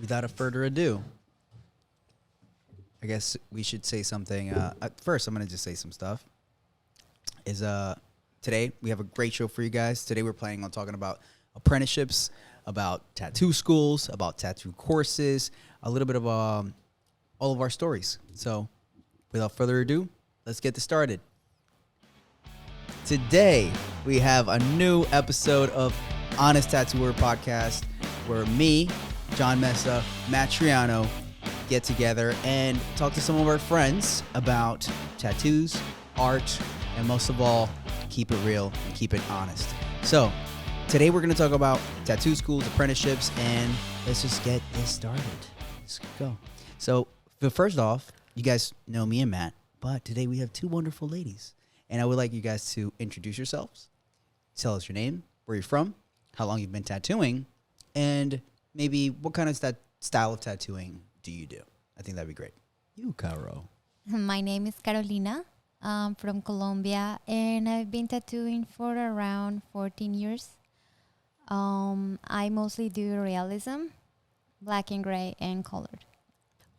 without a further ado, I guess we should say something. First, I'm going to just say some stuff. Today, we have a great show for you guys. Today, we're planning on talking about apprenticeships, about tattoo schools, about tattoo courses, a little bit of all of our stories. So, without further ado, let's get this started. Today, we have a new episode of Honest Tattooer Podcast, where me, John Mesa, Matt Triano get together and talk to some of our friends about tattoos, art, and most of all, keep it real and keep it honest. So, today we're going to talk about tattoo schools, apprenticeships, and let's just get this started. Let's go. So, first off, you guys know me and Matt, but today we have two wonderful ladies. And I would like you guys to introduce yourselves, tell us your name, where you're from, how long you've been tattooing, and maybe what kind of style of tattooing do you do? I think that'd be great. You, Caro. My name is Carolina. I'm from Colombia, and I've been tattooing for around 14 years. I mostly do realism, black and gray, and colored.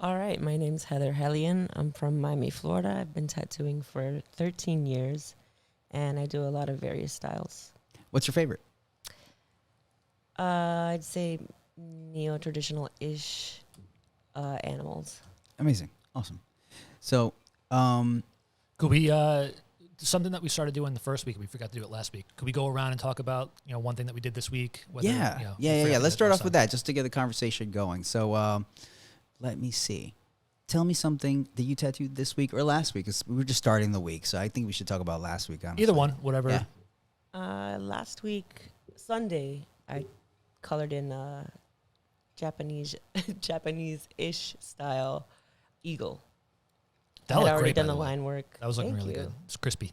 All right, my name's Heather Hellion. I'm from Miami, Florida. I've been tattooing for 13 years, and I do a lot of various styles. What's your favorite? I'd say neo-traditional-ish animals. Amazing. Awesome. So, could we, something that we started doing the first week, we forgot to do it last week. Could we go around and talk about, one thing that we did this week? Whether, yeah. Let's start off with that just to get the conversation going. So, let me see. Tell me something that you tattooed this week or last week. We were just starting the week, so I think we should talk about last week. Honestly. Either one, whatever. Yeah. Last week, Sunday, I colored in Japanese-ish style eagle. That I had looked already great, done by the way. line work. That was looking Thank really you. good. It's crispy.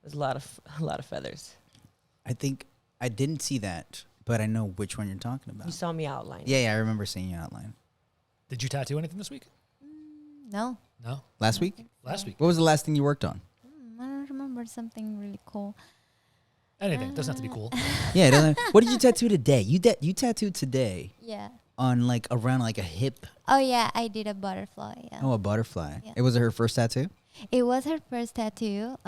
There's a lot of feathers. I think I didn't see that, but I know which one you're talking about. You saw me outline. Yeah, I remember seeing you outline. Did you tattoo anything this week? No. No? Last week? Last week? What was the last thing you worked on? I don't remember something really cool. Anything. Doesn't have to be cool. Yeah, it doesn't. What did you tattoo today? You tattooed today Yeah. on around a hip. Oh, yeah, I did a butterfly. Yeah. Oh, a butterfly. Yeah. It was her first tattoo? It was her first tattoo.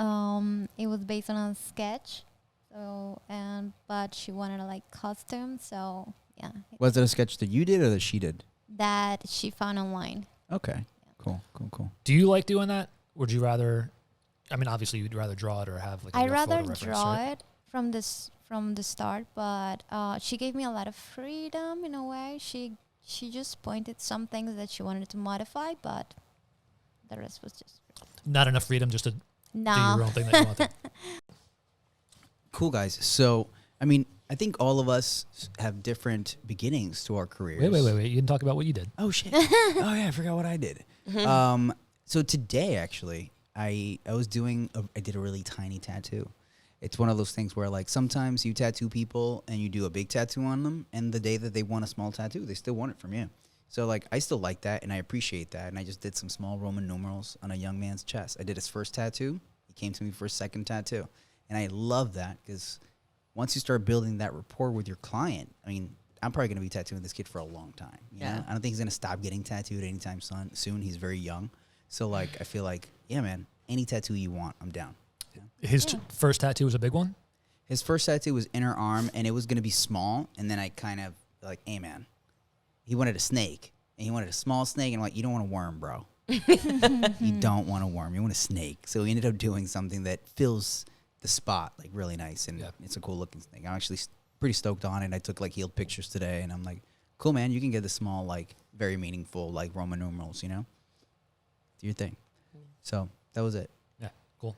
It was based on a sketch. But she wanted a costume, so yeah. Was it a sketch that you did or that she did? That she found online. Okay. Cool. Do you like doing that? Would you rather, obviously you'd rather draw it or have a I'd real rather photo reference, draw right? it from the start, but she gave me a lot of freedom in a way. She just pointed some things that she wanted to modify, but the rest was just Not enough freedom just to do your no. own thing that you want to. Cool, guys. So, I think all of us have different beginnings to our careers. Wait. You didn't talk about what you did. Oh, shit. Oh, yeah, I forgot what I did. So today, actually, I did a really tiny tattoo. It's one of those things where, sometimes you tattoo people and you do a big tattoo on them, and the day that they want a small tattoo, they still want it from you. So, I still like that, and I appreciate that, and I just did some small Roman numerals on a young man's chest. I did his first tattoo. He came to me for his second tattoo, and I love that because once you start building that rapport with your client, I'm probably going to be tattooing this kid for a long time. You know? I don't think he's going to stop getting tattooed anytime soon. He's very young. So, I feel like, yeah, man, any tattoo you want, I'm down. Yeah. His first tattoo was a big one? His first tattoo was inner arm, and it was going to be small. And then I kind of hey, man, he wanted a snake, and he wanted a small snake. And I'm like, you don't want a worm, bro. You don't want a worm. You want a snake. So we ended up doing something that fills the spot really nice, and it's a cool looking snake. I'm actually pretty stoked on it. I took healed pictures today, and I'm like, cool, man, you can get the small very meaningful Roman numerals, do your thing. So that was it. Yeah, cool.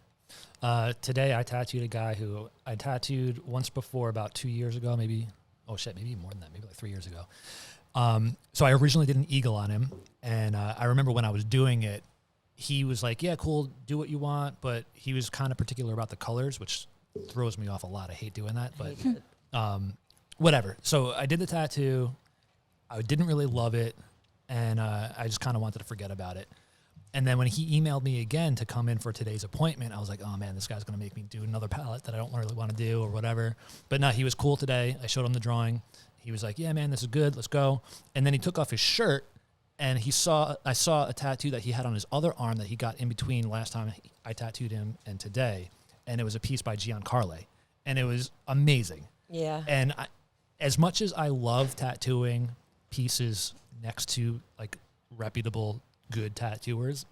Today I tattooed a guy who I tattooed once before about 2 years ago, maybe more than that, maybe 3 years ago. So I originally did an eagle on him, and I remember when I was doing it, he was like, yeah, cool, do what you want, but he was kind of particular about the colors, which throws me off a lot. I hate doing that, but whatever. So I did the tattoo. I didn't really love it, and I just kind of wanted to forget about it. And then when he emailed me again to come in for today's appointment, I was like, oh, man, this guy's going to make me do another palette that I don't really want to do or whatever. But no, he was cool today. I showed him the drawing. he was like, yeah, man, this is good. Let's go. And then he took off his shirt, and I saw a tattoo that he had on his other arm that he got in between last time I tattooed him and today. And it was a piece by Giancarlo. And it was amazing. Yeah. And as much as I love tattooing pieces next to like reputable, good tattooers,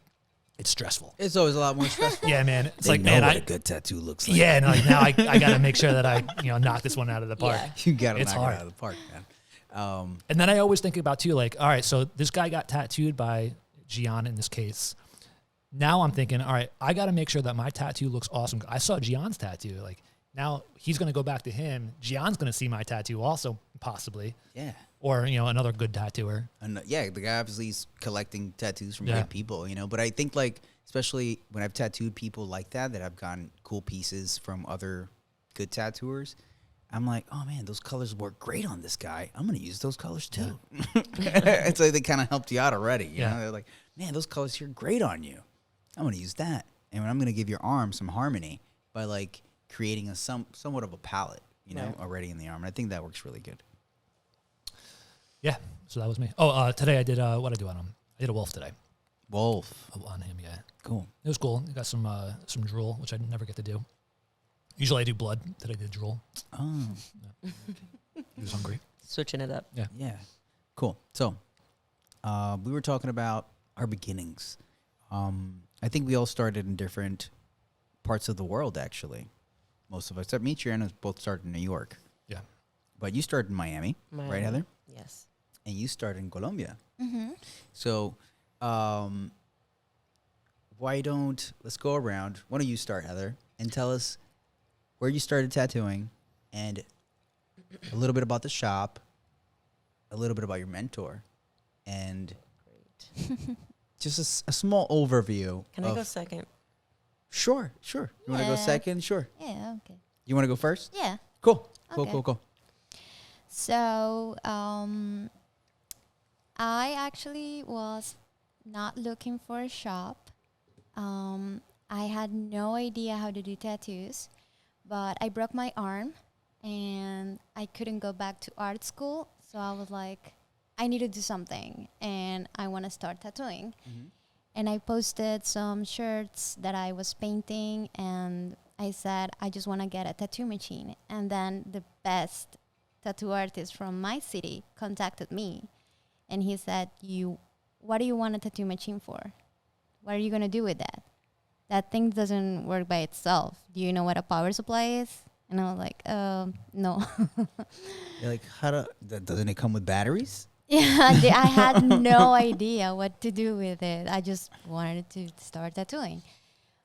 it's stressful. It's always a lot more stressful. Yeah, man. It's They like, know man, what a good tattoo looks like. yeah, and like now I got to make sure that I knock this one out of the park. Yeah. You got to It's knock hard. it out of the park, man. And then I always think about too, like, all right, so this guy got tattooed by Gian in this case. Now I'm thinking, all right, I got to make sure that my tattoo looks awesome. I saw Gian's tattoo. Like now he's going to go back to him. Gian's going to see my tattoo also, possibly. Yeah. Or, another good tattooer. And yeah, the guy obviously is collecting tattoos from Yeah. great people, But I think, like, especially when I've tattooed people like that I've gotten cool pieces from other good tattooers, I'm like, oh, man, those colors work great on this guy. I'm going to use those colors, too. It's like they kind of helped you out already, you know? They're like, man, those colors here are great on you. I'm going to use that. And I'm going to give your arm some harmony by, like, creating somewhat of a palette, Right. already in the arm. And I think that works really good. Yeah. So that was me. Oh, today I did, what I do on him? I did a wolf today. Wolf. On him, yeah. Cool. It was cool. I got some drool, which I never get to do. Usually I do blood. Today I did drool. Oh, He was hungry. Switching it up. Yeah. yeah. Cool. So, we were talking about our beginnings. I think we all started in different parts of the world, actually. Most of us, except me and Triana, both started in New York. Yeah. But you started in Miami, right, Heather? Yes. And you started in Colombia. Mm-hmm. So, let's go around. Why don't you start, Heather, and tell us where you started tattooing and a little bit about the shop, a little bit about your mentor, and Great. just a small overview. Can I go second? Sure. You want to go Yeah. second? Sure. Yeah, okay. You want to go first? Yeah. Cool. Okay. Cool. So, I actually was not looking for a shop. I had no idea how to do tattoos, but I broke my arm and I couldn't go back to art school. So I was like, I need to do something and I want to start tattooing. Mm-hmm. And I posted some shirts that I was painting and I said, I just want to get a tattoo machine. And then the best tattoo artist from my city contacted me and he said, what do you want a tattoo machine for? What are you going to do with that? That thing doesn't work by itself. Do you know what a power supply is? And I was like, no. You're like, doesn't it come with batteries? Yeah, I had no idea what to do with it. I just wanted to start tattooing.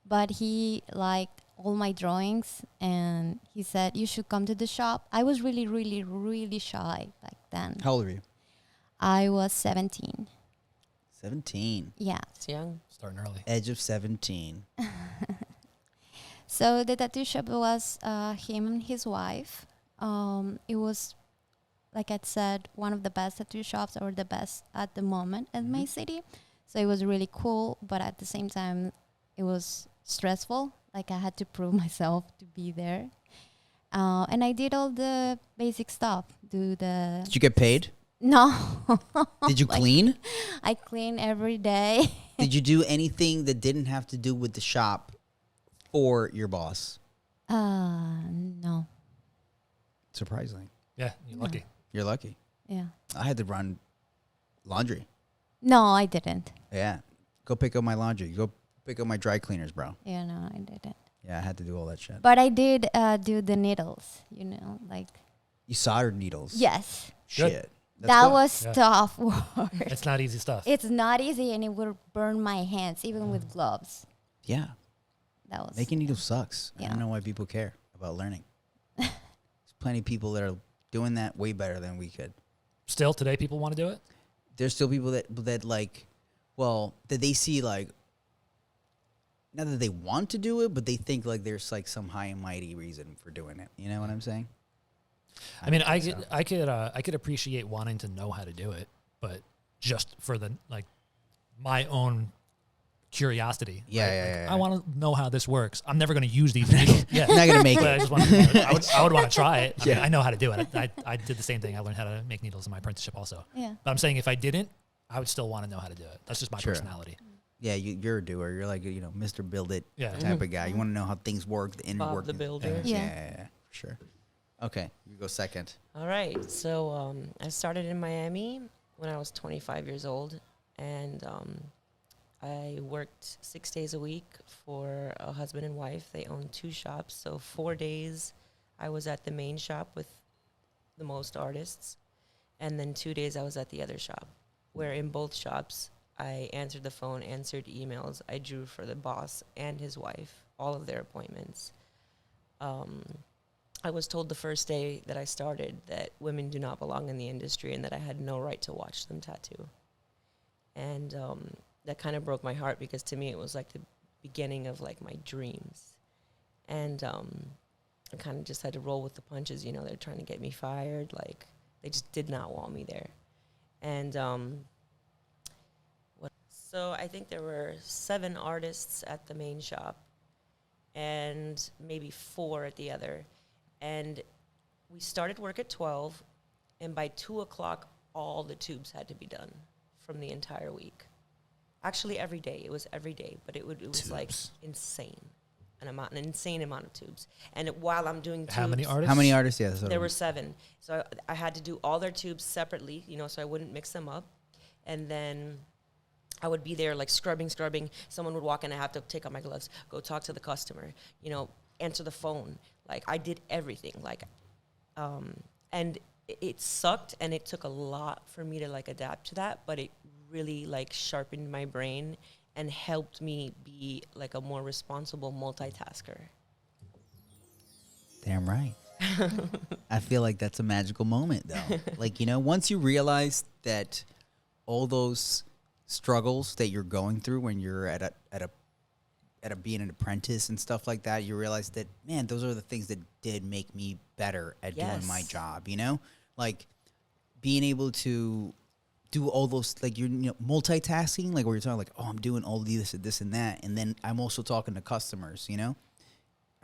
But he liked all my drawings and he said, you should come to the shop. I was really, really, really shy back then. How old are you? I was 17. 17. Yeah. It's young. Starting early. Edge of 17. So the tattoo shop was him and his wife. It was, like I said, one of the best tattoo shops or the best at the moment in my city. So it was really cool, but at the same time, it was stressful. Like I had to prove myself to be there. And I did all the basic stuff. Did you get paid? No. Did you clean? I clean every day. Did you do anything that didn't have to do with the shop or your boss? No. Surprisingly. Yeah, you're lucky. You're lucky. Yeah. I had to run laundry. No, I didn't. Yeah. Go pick up my laundry. Go pick up my dry cleaners, bro. Yeah, no, I didn't. Yeah, I had to do all that shit. But I did do the needles, like. You soldered needles. Yes. Shit. That's That good. was Yeah. tough work. It's not easy stuff. It's not easy and it would burn my hands, even with gloves. Yeah. That was. Making needles sucks. I Yeah. don't know why people care about learning. There's plenty of people that are doing that way better than we could. Still, today people want to do it? There's still people that like, well, that they see like, not that they want to do it, but they think like there's like some high and mighty reason for doing it. You know what I'm saying? I mean, don't think so. I could appreciate wanting to know how to do it, but just for the my own curiosity. Yeah, right? yeah, Like, yeah. I want to know how this works. I'm never going to use these needles. Yeah. You're not gonna make But it. I just want I would want to try it. I mean, Yeah. I know how to do it. I did the same thing. I learned how to make needles in my apprenticeship also. Yeah. But I'm saying if I didn't, I would still want to know how to do it. That's just my Sure. personality. Yeah, you're a doer. You're like, Mr. Build It Yeah. type of guy. You want to know how things work, the inner Bob work. the Builder. Yeah, Yeah. for sure. Okay, you go second. All right. So I started in Miami when I was 25 years old, and I worked 6 days a week for a husband and wife. They owned 2 shops, so 4 days I was at the main shop with the most artists, and then 2 days I was at the other shop, where in both shops I answered the phone, answered emails. I drew for the boss and his wife, all of their appointments. I was told the first day that I started that women do not belong in the industry and that I had no right to watch them tattoo. And that kind of broke my heart, because to me it was like the beginning of like my dreams. And I kind of just had to roll with the punches. They're trying to get me fired. Like, they just did not want me there. And so I think there were 7 artists at the main shop and maybe 4 at the other. And we started work at 12, and by 2 o'clock, all the tubes had to be done from the entire week. Actually, every day. It was every day, but it was like insane. An insane amount of tubes. And while I'm doing tubes... How many artists? How many artists? Yeah, There were 7. So I had to do all their tubes separately, so I wouldn't mix them up. And then I would be there like scrubbing. Someone would walk in, I have to take off my gloves, go talk to the customer, answer the phone. Like, I did everything. Like, and it sucked, and it took a lot for me to like adapt to that, but it really like sharpened my brain and helped me be like a more responsible multitasker. Damn right. I feel like that's a magical moment, though. Like, once you realize that all those struggles that you're going through when you're at a being an apprentice and stuff like that, you realize that, man, those are the things that did make me better at doing my job. Like being able to do all those, like, you're multitasking, like where you're talking like, oh, I'm doing all this and that, and then I'm also talking to customers. I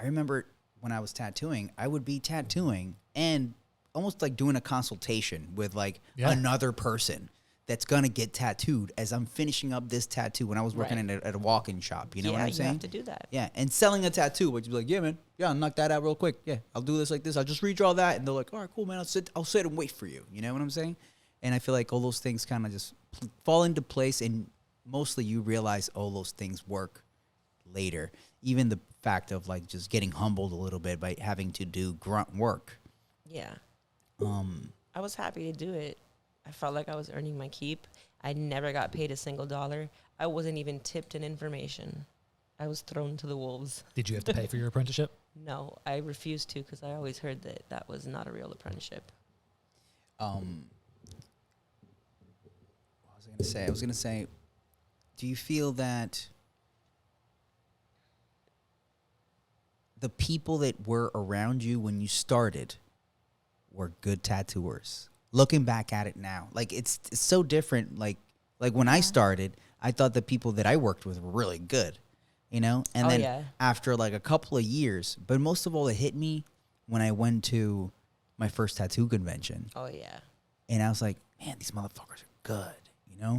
remember when I was tattooing, I would be tattooing and almost like doing a consultation with like another person that's gonna get tattooed as I'm finishing up this tattoo. When I was working at a walk-in shop, you know what I'm saying? You have to do that. Yeah, and selling a tattoo, which is like, yeah, man, I'll knock that out real quick. Yeah, I'll do this like this. I'll just redraw that, and they're like, all right, cool, man. I'll sit and wait for you. You know what I'm saying? And I feel like all those things kind of just fall into place, and mostly you realize all those things work later. Even the fact of like just getting humbled a little bit by having to do grunt work. Yeah. I was happy to do it. I felt like I was earning my keep. I never got paid a single dollar. I wasn't even tipped in information. I was thrown to the wolves. Did you have to pay for your apprenticeship? No, I refused to, because I always heard that was not a real apprenticeship. What was I going to say, do you feel that the people that were around you when you started were good tattooers? Looking back at it now, like it's so different. Like when I started, I thought the people that I worked with were really good, and then after like a couple of years, but most of all, it hit me when I went to my first tattoo convention. Oh yeah. And I was like, man, these motherfuckers are good.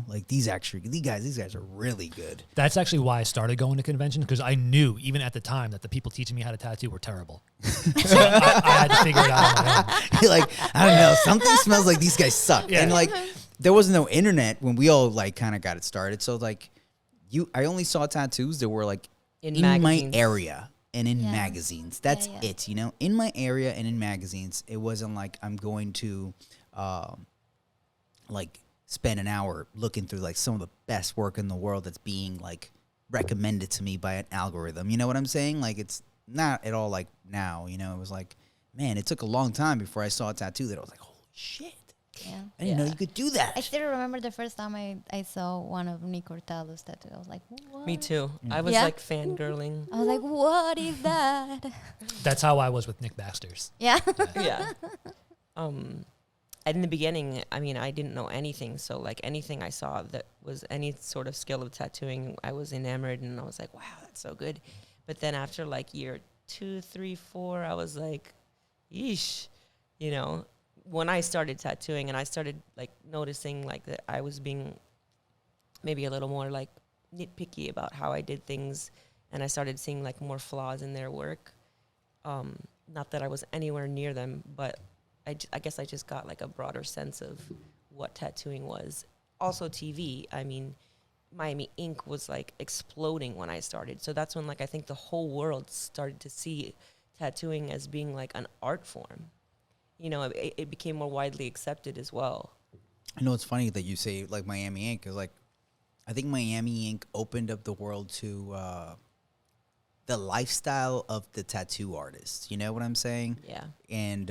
Like these guys are really good. That's actually why I started going to conventions, because I knew even at the time that the people teaching me how to tattoo were terrible. So I had to figure it out on my own. You're like, I don't know, something smells like these guys suck. Yeah. And like, there was no internet when we all like kind of got it started. So like, I only saw tattoos that were like in my area and in magazines. That's it. In my area and in magazines. It wasn't like I'm going to like spend an hour looking through like some of the best work in the world that's being like recommended to me by an algorithm. You know what I'm saying? Like, it's not at all like now, it was like, man, it took a long time before I saw a tattoo that I was like, holy shit. Yeah. I didn't know you could do that. I still remember the first time I saw one of Nick Hurtado's tattoo. I was like, what? Me too. I was like fangirling. I was like, what is that? That's how I was with Nick Baxter's. Yeah. Yeah. in the beginning, I mean, I didn't know anything. So like anything I saw that was any sort of skill of tattooing, I was enamored and I was like, wow, that's so good. But then after like year 2, 3, 4, I was like, yeesh, you know, when I started tattooing and I started like noticing like that I was being maybe a little more like nitpicky about how I did things. And I started seeing like more flaws in their work. Not that I was anywhere near them, but I guess I just got like a broader sense of what tattooing was. Also TV, I mean, Miami Ink was like exploding when I started. So that's when like I think the whole world started to see tattooing as being like an art form. You know, it became more widely accepted as well. I know it's funny that you say like Miami Ink, because like I think Miami Ink opened up the world to the lifestyle of the tattoo artist. You know what I'm saying? Yeah. And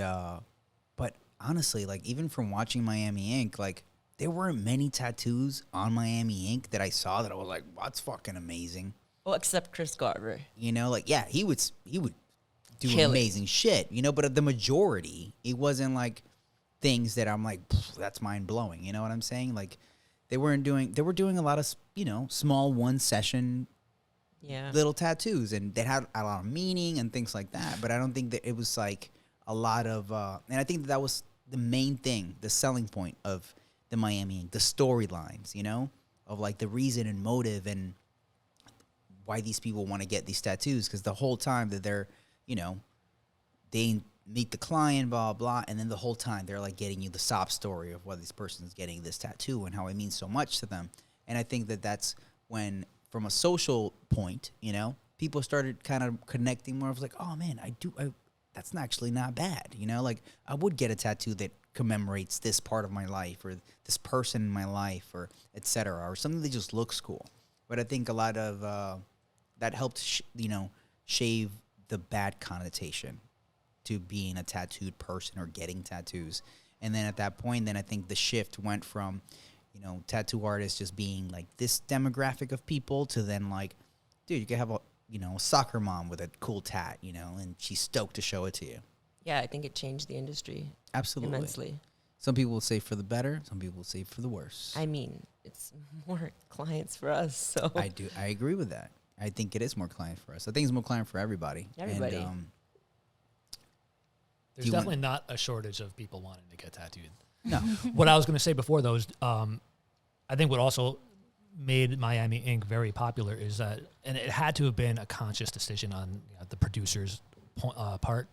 but honestly, like even from watching Miami Ink, like there weren't many tattoos on Miami Ink that I saw that I was like, wow, that's fucking amazing. Well, except Chris Garver. You know, like yeah, he would do Kill it. amazing shit. You know, but the majority, it wasn't like things that I'm like, that's mind blowing. You know what I'm saying? Like they were doing a lot of, you know, small one session Yeah. little tattoos, and they had a lot of meaning and things like that. But I don't think that it was like a lot of, and I think that was the main thing, the selling point of the Miami Ink, the storylines, you know, of like the reason and motive and why these people want to get these tattoos. Because the whole time that they're, you know, they meet the client, blah, blah, and then the whole time they're like getting you the sob story of why this person's getting this tattoo and how it means so much to them. And I think that that's when, from a social point, you know, people started kind of connecting more of like, oh man, that's actually not bad. You know, like I would get a tattoo that commemorates this part of my life or this person in my life or et cetera, or something that just looks cool. But I think a lot of that helped, you know, shave the bad connotation to being a tattooed person or getting tattoos. And then at that point, then I think the shift went from, you know, tattoo artists just being like this demographic of people to then like, dude, you could have a, you know, a soccer mom with a cool tat, you know, and she's stoked to show it to you. Yeah, I think it changed the industry Absolutely. immensely. Some people will say for the better, some people will say for the worse. I mean, it's more clients for us, so. I agree with that. I think it is more client for us. I think it's more client for everybody. Everybody. And, There's definitely not a shortage of people wanting to get tattooed. no. What I was going to say before, though, is I think what also made Miami Ink very popular is that, and it had to have been a conscious decision on the producer's part.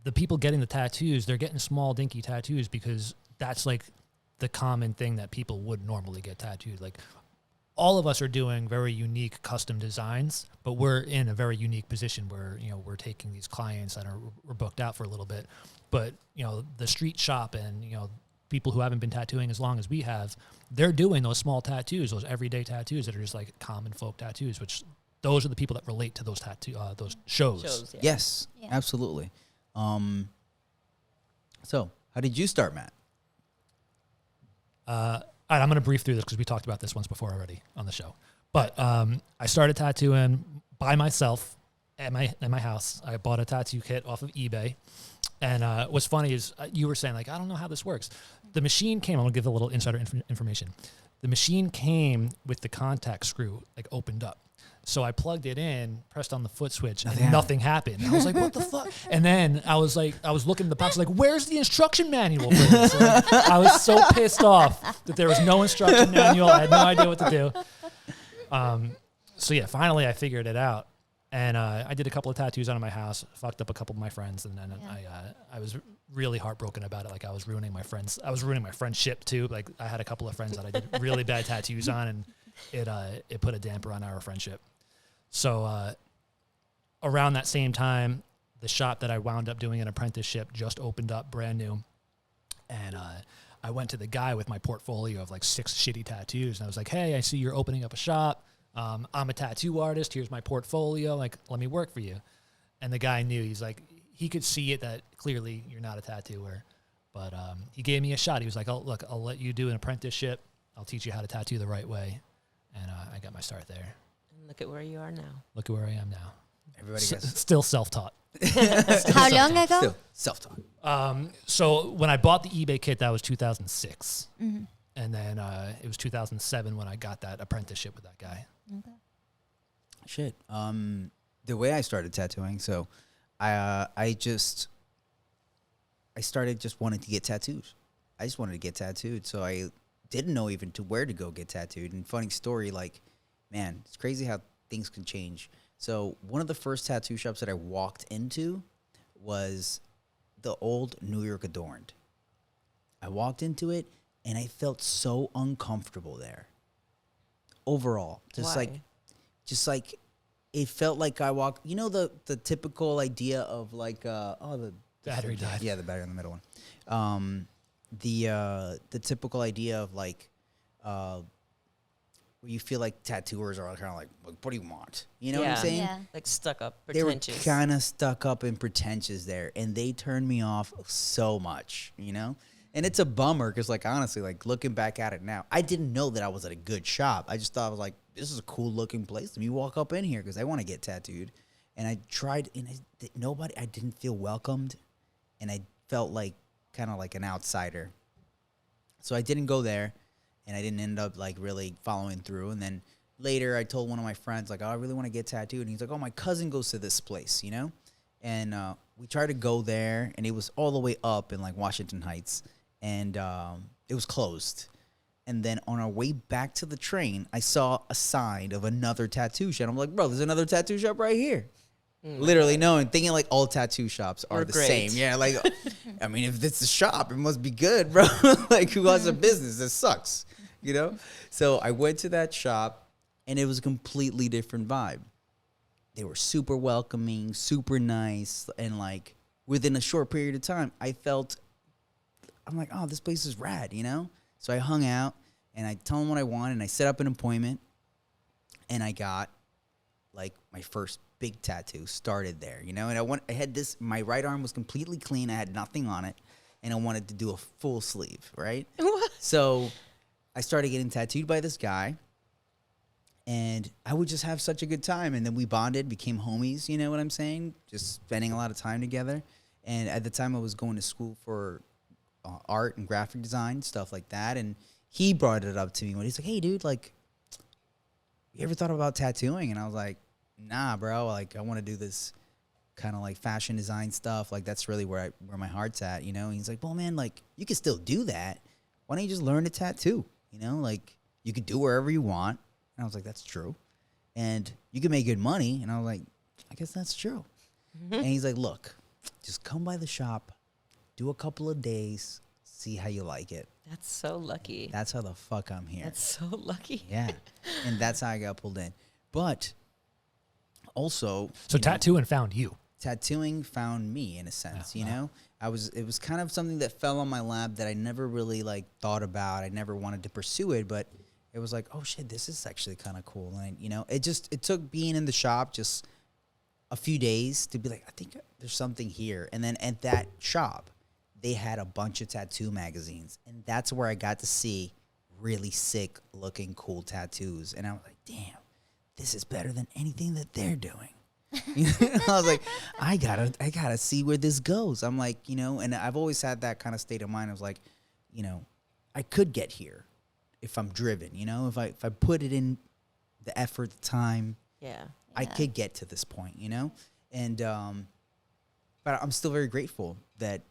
The people getting the tattoos, they're getting small, dinky tattoos because that's like the common thing that people would normally get tattooed. Like all of us are doing very unique custom designs, but we're in a very unique position where, you know, we're taking these clients that we're booked out for a little bit. But, you know, the street shop and, you know, people who haven't been tattooing as long as we have, they're doing those small tattoos, those everyday tattoos that are just like common folk tattoos, which those are the people that relate to those those shows. Yeah. Yes, Yeah. absolutely. So how did you start, Matt? All right, I'm going to brief through this because we talked about this once before already on the show. But I started tattooing by myself at my house. I bought a tattoo kit off of eBay. And what's funny is you were saying, like, I don't know how this works. The machine came, I'm going to give a little insider information. The machine came with the contact screw, like, opened up. So I plugged it in, pressed on the foot switch, and nothing happened. And I was like, what the fuck? And then I was looking in the box, like, where's the instruction manual for this? So, like, I was so pissed off that there was no instruction manual. I had no idea what to do. So yeah, finally I figured it out. And I did a couple of tattoos out of my house, fucked up a couple of my friends, and then I was really heartbroken about it. Like I was ruining my friendship too. Like I had a couple of friends that I did really bad tattoos on, and it put a damper on our friendship. So around that same time, the shop that I wound up doing an apprenticeship just opened up brand new, and I went to the guy with my portfolio of like 6 shitty tattoos, and I was like, hey, I see you're opening up a shop. I'm a tattoo artist. Here's my portfolio. Like, let me work for you. And the guy knew. He's like, he could see it that clearly you're not a tattooer. But he gave me a shot. He was like, oh, look, I'll let you do an apprenticeship. I'll teach you how to tattoo the right way. And I got my start there. And look at where you are now. Look at where I am now. Everybody gets Still self-taught. How long ago? still self-taught. So when I bought the eBay kit, that was 2006. Mm-hmm. And then it was 2007 when I got that apprenticeship with that guy. Okay. Shit. The way I started tattooing, so I started just wanting to get tattoos. I just wanted to get tattooed, so I didn't know even to where to go get tattooed. And funny story, like, man, it's crazy how things can change. So one of the first tattoo shops that I walked into was the old New York Adorned. I walked into it, and I felt so uncomfortable there. Overall, Why? just like it felt like I walked. You know the typical idea of like the Battery died. Yeah, the battery in the middle one. The typical idea of like where you feel like tattooers are kind of like, what do you want? You know what I'm Yeah. saying? Yeah. Like stuck up, They were pretentious. kind of stuck up and pretentious there, and they turned me off so much, you know? And it's a bummer because, like, honestly, like, looking back at it now, I didn't know that I was at a good shop. I just thought I was like, this is a cool-looking place. Let me walk up in here because I want to get tattooed. And I tried, and I didn't feel welcomed, and I felt like kind of like an outsider. So I didn't go there, and I didn't end up, like, really following through. And then later I told one of my friends, like, oh, I really want to get tattooed. And he's like, oh, my cousin goes to this place, you know? And we tried to go there, and it was all the way up in, like, Washington Heights. And it was closed. And then on our way back to the train, I saw a sign of another tattoo shop. I'm like, bro, there's another tattoo shop right here. Literally knowing, thinking like all tattoo shops are We're the great. same. Yeah, like, I mean, if it's a shop, it must be good, bro. Like, who has a business? That sucks, you know? So I went to that shop, and it was a completely different vibe. They were super welcoming, super nice, and like within a short period of time, I'm like, oh, this place is rad, you know? So I hung out, and I told them what I wanted, and I set up an appointment, and I got, like, my first big tattoo started there, you know? And I had this, my right arm was completely clean. I had nothing on it, and I wanted to do a full sleeve, right? What? So I started getting tattooed by this guy, and I would just have such a good time. And then we bonded, became homies, you know what I'm saying? Just spending a lot of time together. And at the time, I was going to school for art and graphic design, stuff like that. And he brought it up to me when he's like, hey, dude, like, you ever thought about tattooing? And I was like, nah, bro. Like, I want to do this kind of like fashion design stuff. Like, that's really where my heart's at, you know? And he's like, well, man, like, you can still do that. Why don't you just learn to tattoo? You know, like, you could do wherever you want. And I was like, that's true. And you can make good money. And I was like, I guess that's true. And he's like, look, just come by the shop, do a couple of days, see how you like it. That's so lucky. That's how the fuck I'm here. That's so lucky. Yeah. And that's how I got pulled in. But also, So you know, tattooing found you. tattooing found me in a sense, Yeah. you know? It was kind of something that fell on my lap that I never really like thought about. I never wanted to pursue it, but it was like, oh shit, this is actually kind of cool. And you know, it took being in the shop just a few days to be like, I think there's something here. And then at that shop, they had a bunch of tattoo magazines, and that's where I got to see really sick looking cool tattoos. And I was like, damn, this is better than anything that they're doing. I was like, I gotta see where this goes. I'm like, you know, and I've always had that kind of state of mind. I was like, you know, I could get here if I'm driven, you know, if I put it in the effort, the time, Yeah. I could get to this point, you know? And but I'm still very grateful that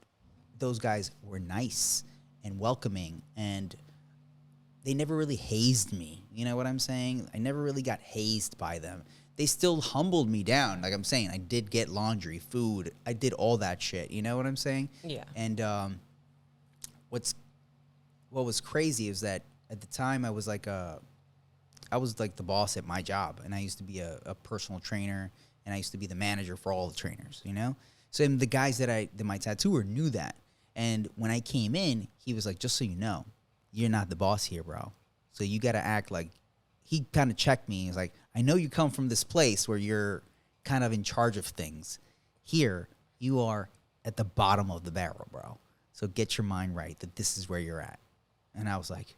those guys were nice and welcoming, and they never really hazed me. You know what I'm saying? I never really got hazed by them. They still humbled me down. Like I'm saying, I did get laundry, food. I did all that shit. You know what I'm saying? Yeah. And what was crazy is that at the time I was like the boss at my job, and I used to be a personal trainer, and I used to be the manager for all the trainers, you know? So the guys that my tattooer knew that. And when I came in, he was like, just so you know, you're not the boss here, bro. So you got to act like, he kind of checked me. He's like, I know you come from this place where you're kind of in charge of things. Here, you are at the bottom of the barrel, bro. So get your mind right that this is where you're at. And I was like,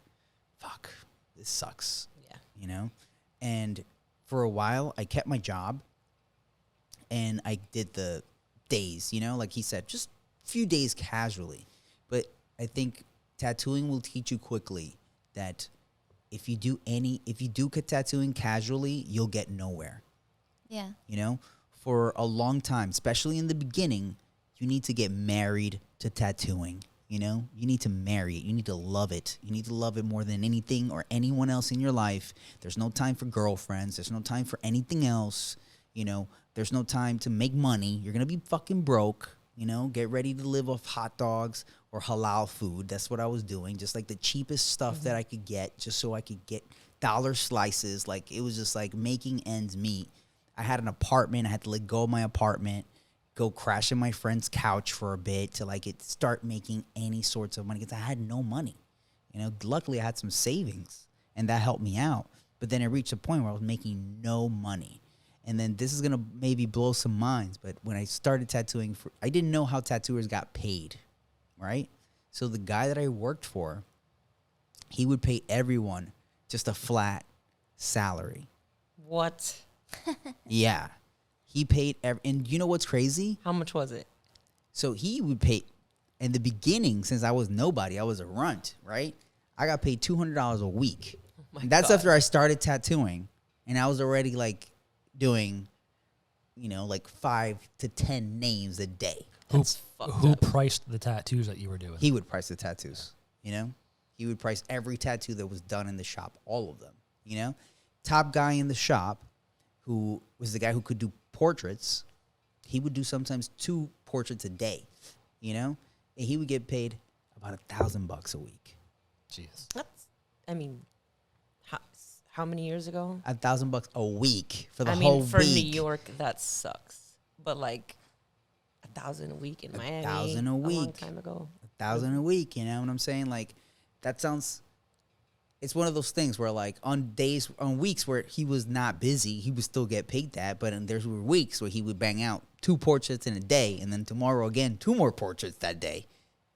fuck, this sucks. Yeah. You know? And for a while, I kept my job. and I did the days, like he said, just a few days casually. But I think tattooing will teach you quickly that if you do tattooing casually, you'll get nowhere. Yeah. For a long time, especially in the beginning, you need to get married to tattooing. You need to marry it. You need to love it. You need to love it more than anything or anyone else in your life. There's no time for girlfriends. There's no time for anything else. There's no time to make money. You're going to be fucking broke. Get ready to live off hot dogs or halal food. That's what I was doing. Just like the cheapest stuff that I could get just so I could get dollar slices. Like it was just like making ends meet. I had an apartment. I had to let go of my apartment, go crash in my friend's couch for a bit till I could start making any sorts of money because I had no money. Luckily I had some savings and that helped me out. But then it reached a point where I was making no money. And then this is going to maybe blow some minds. But when I started tattooing, I didn't know how tattooers got paid, right? So the guy that I worked for, he would pay everyone just a flat salary. What? Yeah. He paid, and you know what's crazy? How much was it? So he would pay, in the beginning, since I was nobody, I was a runt, right? I got paid $200 a week. Oh And that's after I started tattooing. And I was already like doing, like 5 to 10 names a day. Who priced the tattoos that you were doing? He would price the tattoos, He would price every tattoo that was done in the shop, all of them, Top guy in the shop, who was the guy who could do portraits, he would do sometimes 2 portraits a day, and he would get paid about $1,000 a week. Jeez. That's, how many years ago? $1,000 a week for the whole week. For New York, that sucks. But like $1,000 a week in Miami, $1,000 a week, long time ago. $1,000 a week. You know what I'm saying? Like that sounds. It's one of those things where, like, on weeks where he was not busy, he would still get paid that. But there were weeks where he would bang out 2 portraits in a day, and then tomorrow again 2 more portraits that day,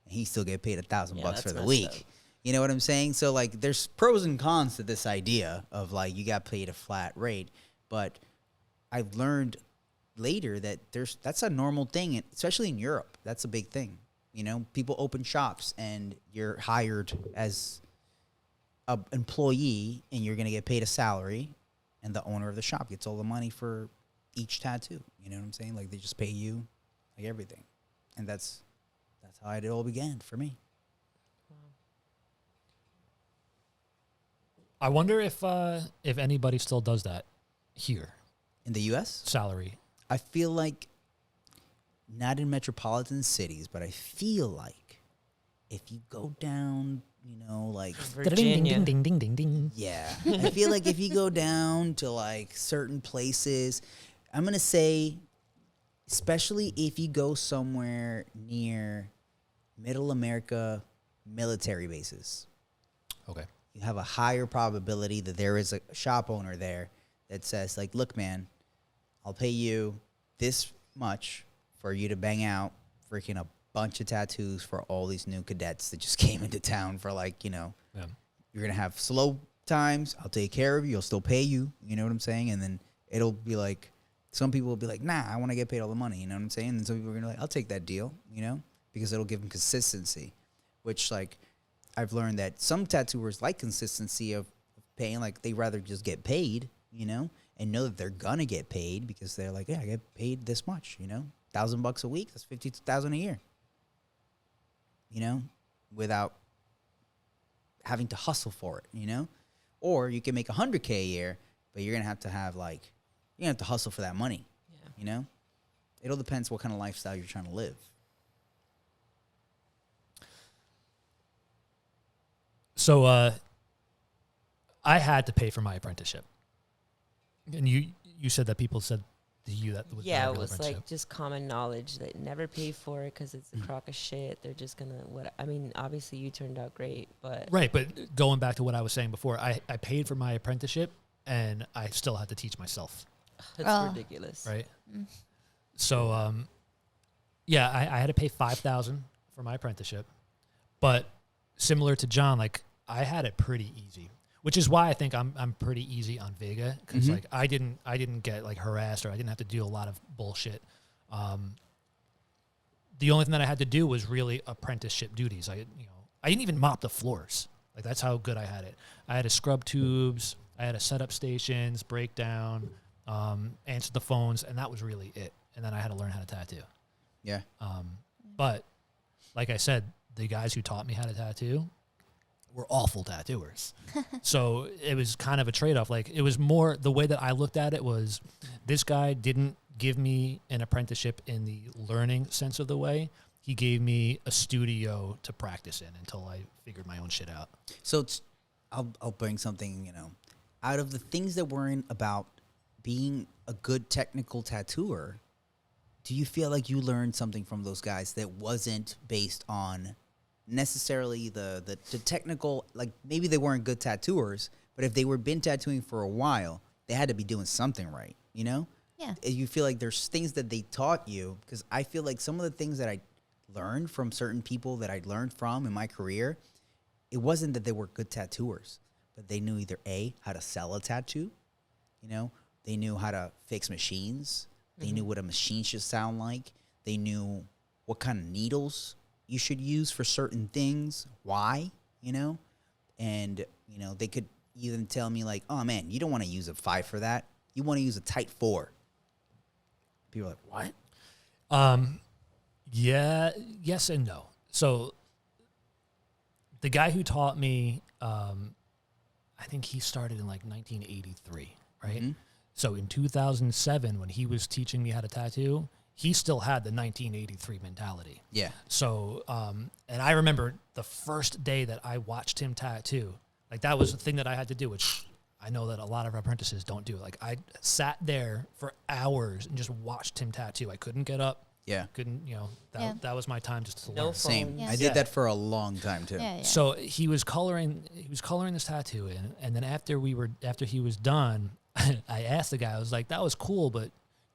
and he still get paid $1,000 for the week. Up. You know what I'm saying? So like, there's pros and cons to this idea of like you got paid a flat rate, but I've learned later that that's a normal thing, especially in Europe. That's a big thing. People open shops and you're hired as an employee and you're going to get paid a salary, and the owner of the shop gets all the money for each tattoo. You know what I'm saying? Like they just pay you like everything. And that's how it all began for me. I wonder if anybody still does that here In the US? salary. I feel like not in metropolitan cities, but I feel like if you go down, like Virginia. Ding, ding, ding, ding, ding. yeah, I feel like if you go down to like certain places, I'm going to say, especially if you go somewhere near Middle America military bases. Okay. You have a higher probability that there is a shop owner there that says, like, look, man, I'll pay you this much for you to bang out freaking a bunch of tattoos for all these new cadets that just came into town for, like, Yeah. you're going to have slow times. I'll take care of you. I'll still pay you. You know what I'm saying? And then it'll be like, some people will be like, nah, I want to get paid all the money. You know what I'm saying? And some people are going to be like, I'll take that deal, because it'll give them consistency, which, like, I've learned that some tattooers like consistency of paying. Like, they rather just get paid, and know that they're gonna get paid because they're like, yeah, I get paid this much, $1,000 a week. That's $52,000 a year, without having to hustle for it, or you can make $100K a year, but you're gonna have to have to hustle for that money, It all depends what kind of lifestyle you're trying to live. So I had to pay for my apprenticeship. And you said that people said to you that was it was like just common knowledge that never pay for it because it's a crock of shit. They're just gonna obviously you turned out great, but right. But going back to what I was saying before, I paid for my apprenticeship and I still had to teach myself. That's ridiculous, right? So I had to pay $5,000 for my apprenticeship, but similar to John, like I had it pretty easy. which is why I think I'm pretty easy on Vega, because Mhm. like I didn't get like harassed, or I didn't have to do a lot of bullshit. The only thing that I had to do was really apprenticeship duties. I didn't even mop the floors. Like, that's how good I had it. I had to scrub tubes, I had to set up stations, break down, answer the phones, and that was really it. And then I had to learn how to tattoo. Yeah. But like I said, the guys who taught me how to tattoo were awful tattooers. So it was kind of a trade-off. Like, it was more, the way that I looked at it was, this guy didn't give me an apprenticeship in the learning sense of the way. He gave me a studio to practice in until I figured my own shit out. So I'll bring something, out of the things that weren't about being a good technical tattooer, do you feel like you learned something from those guys that wasn't based on necessarily the technical, like maybe they weren't good tattooers, but if they were been tattooing for a while, they had to be doing something right, Yeah. You feel like there's things that they taught you, because I feel like some of the things that I learned from certain people that I learned from in my career, it wasn't that they were good tattooers, but they knew either A, how to sell a tattoo, they knew how to fix machines, they knew what a machine should sound like, they knew what kind of needles you should use for certain things, why, and, they could even tell me like, oh man, you don't want to use a 5 for that, you want to use a tight 4. People are like, what? Yeah, yes and no. So the guy who taught me, I think he started in like 1983, right? Mhm. So in 2007, when he was teaching me how to tattoo, he still had the 1983 mentality. Yeah. So, and I remember the first day that I watched him tattoo, like that was the thing that I had to do, which I know that a lot of apprentices don't do. Like, I sat there for hours and just watched him tattoo. I couldn't get up. Yeah. Couldn't, Yeah. that was my time just to No learn. Same. Yeah. I did that for a long time too. Yeah. So he was coloring this tattoo in, and then after he was done, I asked the guy, I was like, that was cool, but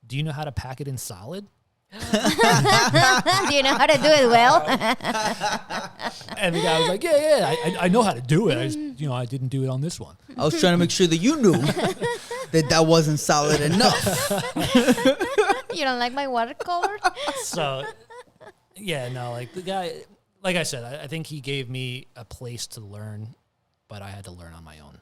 do you know how to pack it in solid? Do you know how to do it well? And the guy was like, yeah, I know how to do it. I just, I didn't do it on this one. I was trying to make sure that you knew that wasn't solid enough. You don't like my watercolor? So, yeah, no, like the guy, like I said, I think he gave me a place to learn, but I had to learn on my own.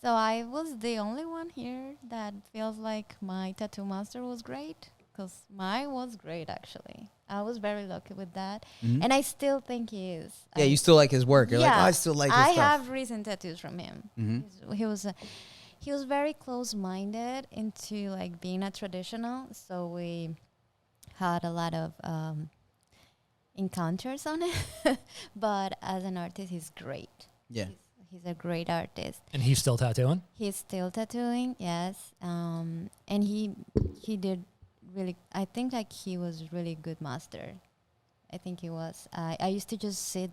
So I was the only one here that feels like my tattoo master was great, because mine was great, actually. I was very lucky with that. Mhm. And I still think he is. Yeah, you still like his work. You're like, oh, I still like his I stuff. have recent tattoos from him. Mhm. He was very close-minded into like being a traditional. So we had a lot of encounters on it. But as an artist, he's great. Yeah. He's a great artist. And he's still tattooing? He's still tattooing, yes. And he did really, I think like he was really good master. I think he was. I used to just sit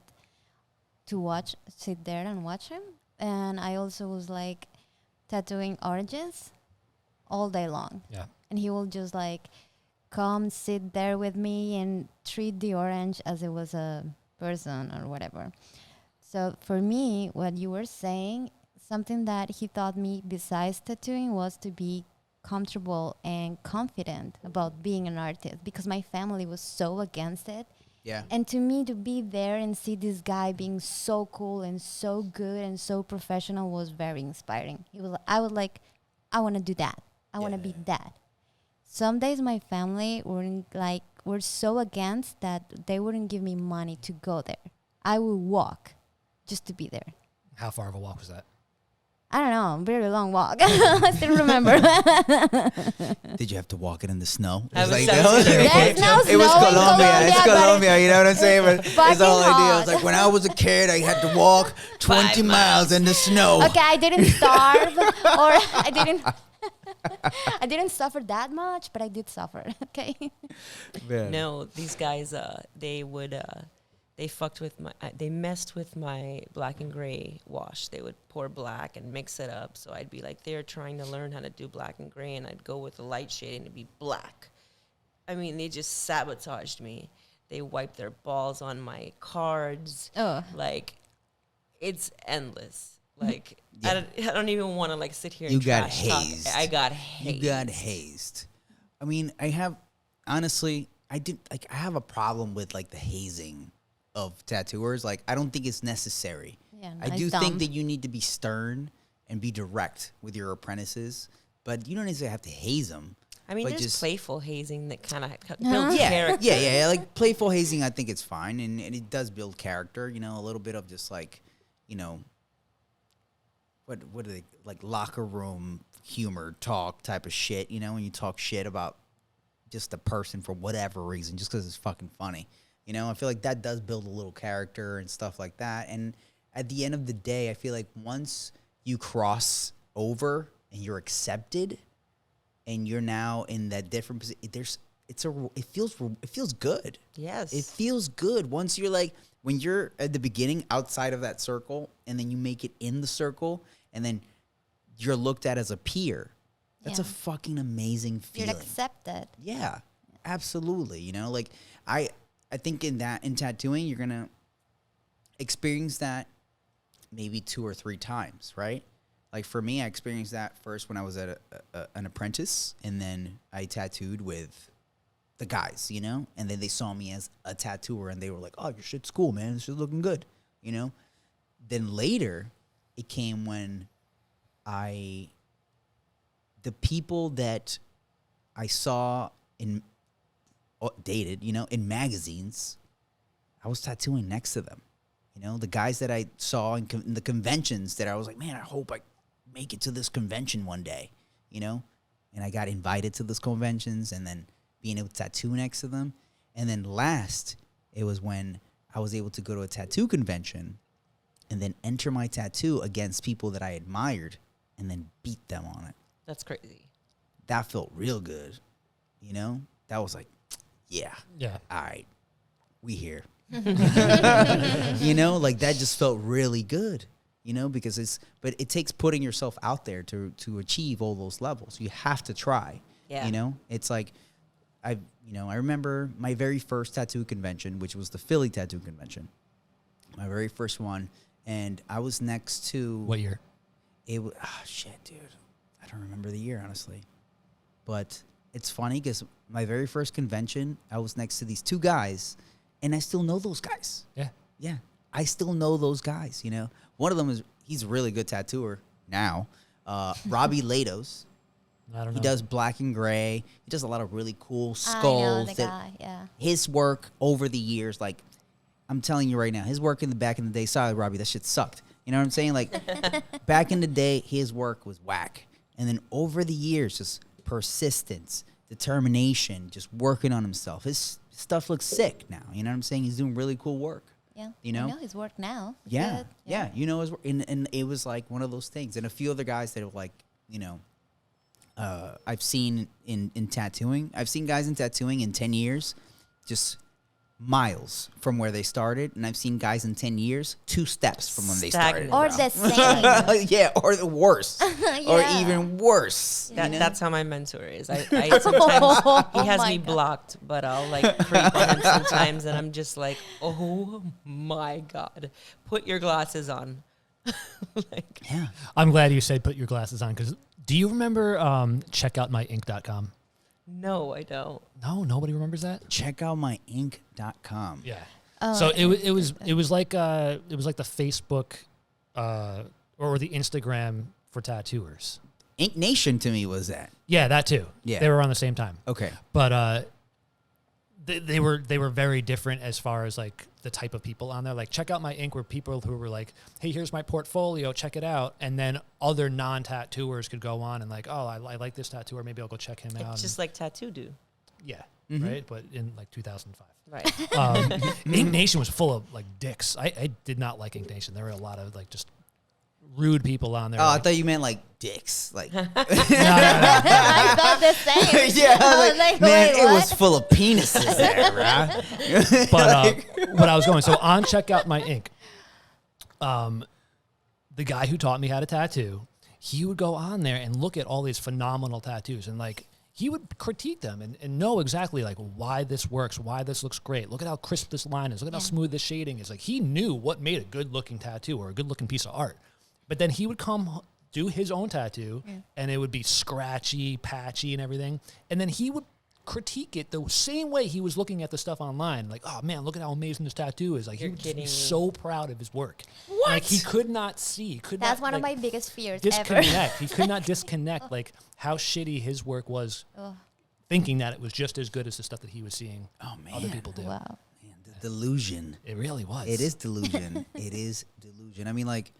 there and watch him. And I also was like tattooing oranges all day long. Yeah. And he will just like come sit there with me and treat the orange as it was a person or whatever. So for me, what you were saying, something that he taught me besides tattooing was to be comfortable and confident about being an artist, because my family was so against it. Yeah. And to me, to be there and see this guy being so cool and so good and so professional was very inspiring. I was like, I want to do that. I want to be that. Some days my family were so against that they wouldn't give me money to go there. I would walk just to be there. How far of a walk was that? I don't know, very long walk. I still remember. Did you have to walk it in the snow? I It's was like, so There's no it was snow in Colombia. It's Colombia, but Colombia. You know what I'm saying? But it's the fucking whole idea. hot. It's like when I was a kid, I had to walk 20 miles in the snow. okay, I didn't starve, or I didn't suffer that much, but I did suffer. Okay. Yeah. No, these guys, they fucked with they messed with my black and gray wash. They would pour black and mix it up. So I'd be like, they're trying to learn how to do black and gray, and I'd go with the light shade and it'd be black. I mean, they just sabotaged me. They wiped their balls on my cards. Oh. Like, it's endless. Like, Yeah. I don't even want to like sit here You and got trash talk. hazed. I got hazed. You got hazed. I mean, I have honestly, I have a problem with like the hazing of tattooers. Like, I don't think it's necessary. Yeah, no, I it's do dumb. think that you need to be stern and be direct with your apprentices, but you don't necessarily have to haze them. I mean, but there's just- playful hazing that kind of builds Yeah, character. yeah. Like playful hazing, I think it's fine, and it does build character. You know, a little bit of just like, you know, what are they, like locker room humor talk type of shit. You know, when you talk shit about just the person for whatever reason, just because it's fucking funny. You know, I feel like that does build a little character and stuff like that. And at the end of the day, I feel like once you cross over and you're accepted, and you're now in that different position, it feels good. Yes. It feels good once you're like, when you're at the beginning outside of that circle, and then you make it in the circle, and then you're looked at as a peer. That's a Yeah. fucking amazing feeling. You're accepted. Yeah, absolutely. You know, like I think in tattooing, you're gonna experience that maybe 2 or 3 times, right? Like for me, I experienced that first when I was at an apprentice, and then I tattooed with the guys, you know, and then they saw me as a tattooer, and they were like, "Oh, your shit's cool, man. This shit's looking good," you know. Then later, it came when the people that I saw dated, you know, in magazines, I was tattooing next to them. You know, the guys that I saw in the conventions that I was like, man, I hope I make it to this convention one day, you know? And I got invited to those conventions, and then being able to tattoo next to them. And then last, it was when I was able to go to a tattoo convention and then enter my tattoo against people that I admired and then beat them on it. That's crazy. That felt real good, you know? That was like, yeah, Yeah. all right, we here. You know, like that just felt really good, you know, because but it takes putting yourself out there to achieve all those levels. You have to try. Yeah. You know, it's like I remember my very first tattoo convention, which was the Philly Tattoo Convention, my very first one, and I was next to What year? it was shit, dude. I don't remember the year, honestly, but it's funny because my very first convention, I was next to these 2 guys. And I still know those guys. Yeah. Yeah. I still know those guys, you know. One of them he's a really good tattooer now. Robbie Latos. I don't know. He does black and gray. He does a lot of really cool I know skulls. the guy, yeah. His work over the years, like, I'm telling you right now, his work in the back in the day, sorry, Robbie, that shit sucked. You know what I'm saying? Like, back in the day, his work was whack. And then over the years, just persistence, determination, just working on himself. His stuff looks sick now. You know what I'm saying? He's doing really cool work. Yeah. You know? I know his work now. It's Yeah. good. Yeah. You know his work. And it was like one of those things. And a few other guys that were like, you know, I've seen in tattooing. I've seen guys in tattooing in 10 years just miles from where they started. And I've seen guys in 10 years 2 steps from when they started. Stagnant. Or the same. Yeah, or the worse. Or Yeah. even worse. you know? That's how my mentor is. I sometimes he has my me God. blocked, but I'll like creep on him sometimes, and I'm just like, oh my God, put your glasses on. Like, Yeah. I'm glad you said put your glasses on, because do you remember checkoutmyink.com? no, I don't. No, nobody remembers that? Checkoutmyink.com. Yeah. Oh, So okay. it was like the Facebook or the Instagram for tattooers. Ink Nation to me was that. Yeah, that too. Yeah. They were around the same time. Okay. But they were very different as far as like the type of people on there. Like Check Out My Ink were people who were like, hey, here's my portfolio, check it out. And then other non-tattooers could go on and like, oh, I like this tattooer, maybe I'll go check him out. It's just like Tattoo Do. Yeah, Mhm. right? But in like 2005. Right. Ink Nation was full of like dicks. I did not like Ink Nation. There were a lot of like just rude people on there. Oh, I like, thought you meant like dicks. Like, no. I thought the same. yeah, I was like, man, wait, it what? was full of penises there, right? But I was going, so on Check Out My Ink, the guy who taught me how to tattoo, he would go on there and look at all these phenomenal tattoos, and like he would critique them and know exactly like why this works, why this looks great. Look at how crisp this line is. Look at how smooth this shading is. Like he knew what made a good looking tattoo or a good looking piece of art. But then he would come do his own tattoo, and it would be scratchy, patchy, and everything. And then he would critique it the same way he was looking at the stuff online. Like, oh man, look at how amazing this tattoo is. Like, he would just be so proud of his work. What? Like, he could not see. That's one of like, my biggest fears disconnect. ever. He could not disconnect like how shitty his work was, thinking that it was just as good as the stuff that he was seeing other people do. Wow. Man, the delusion. It really was. It is delusion. It is delusion. I mean, like,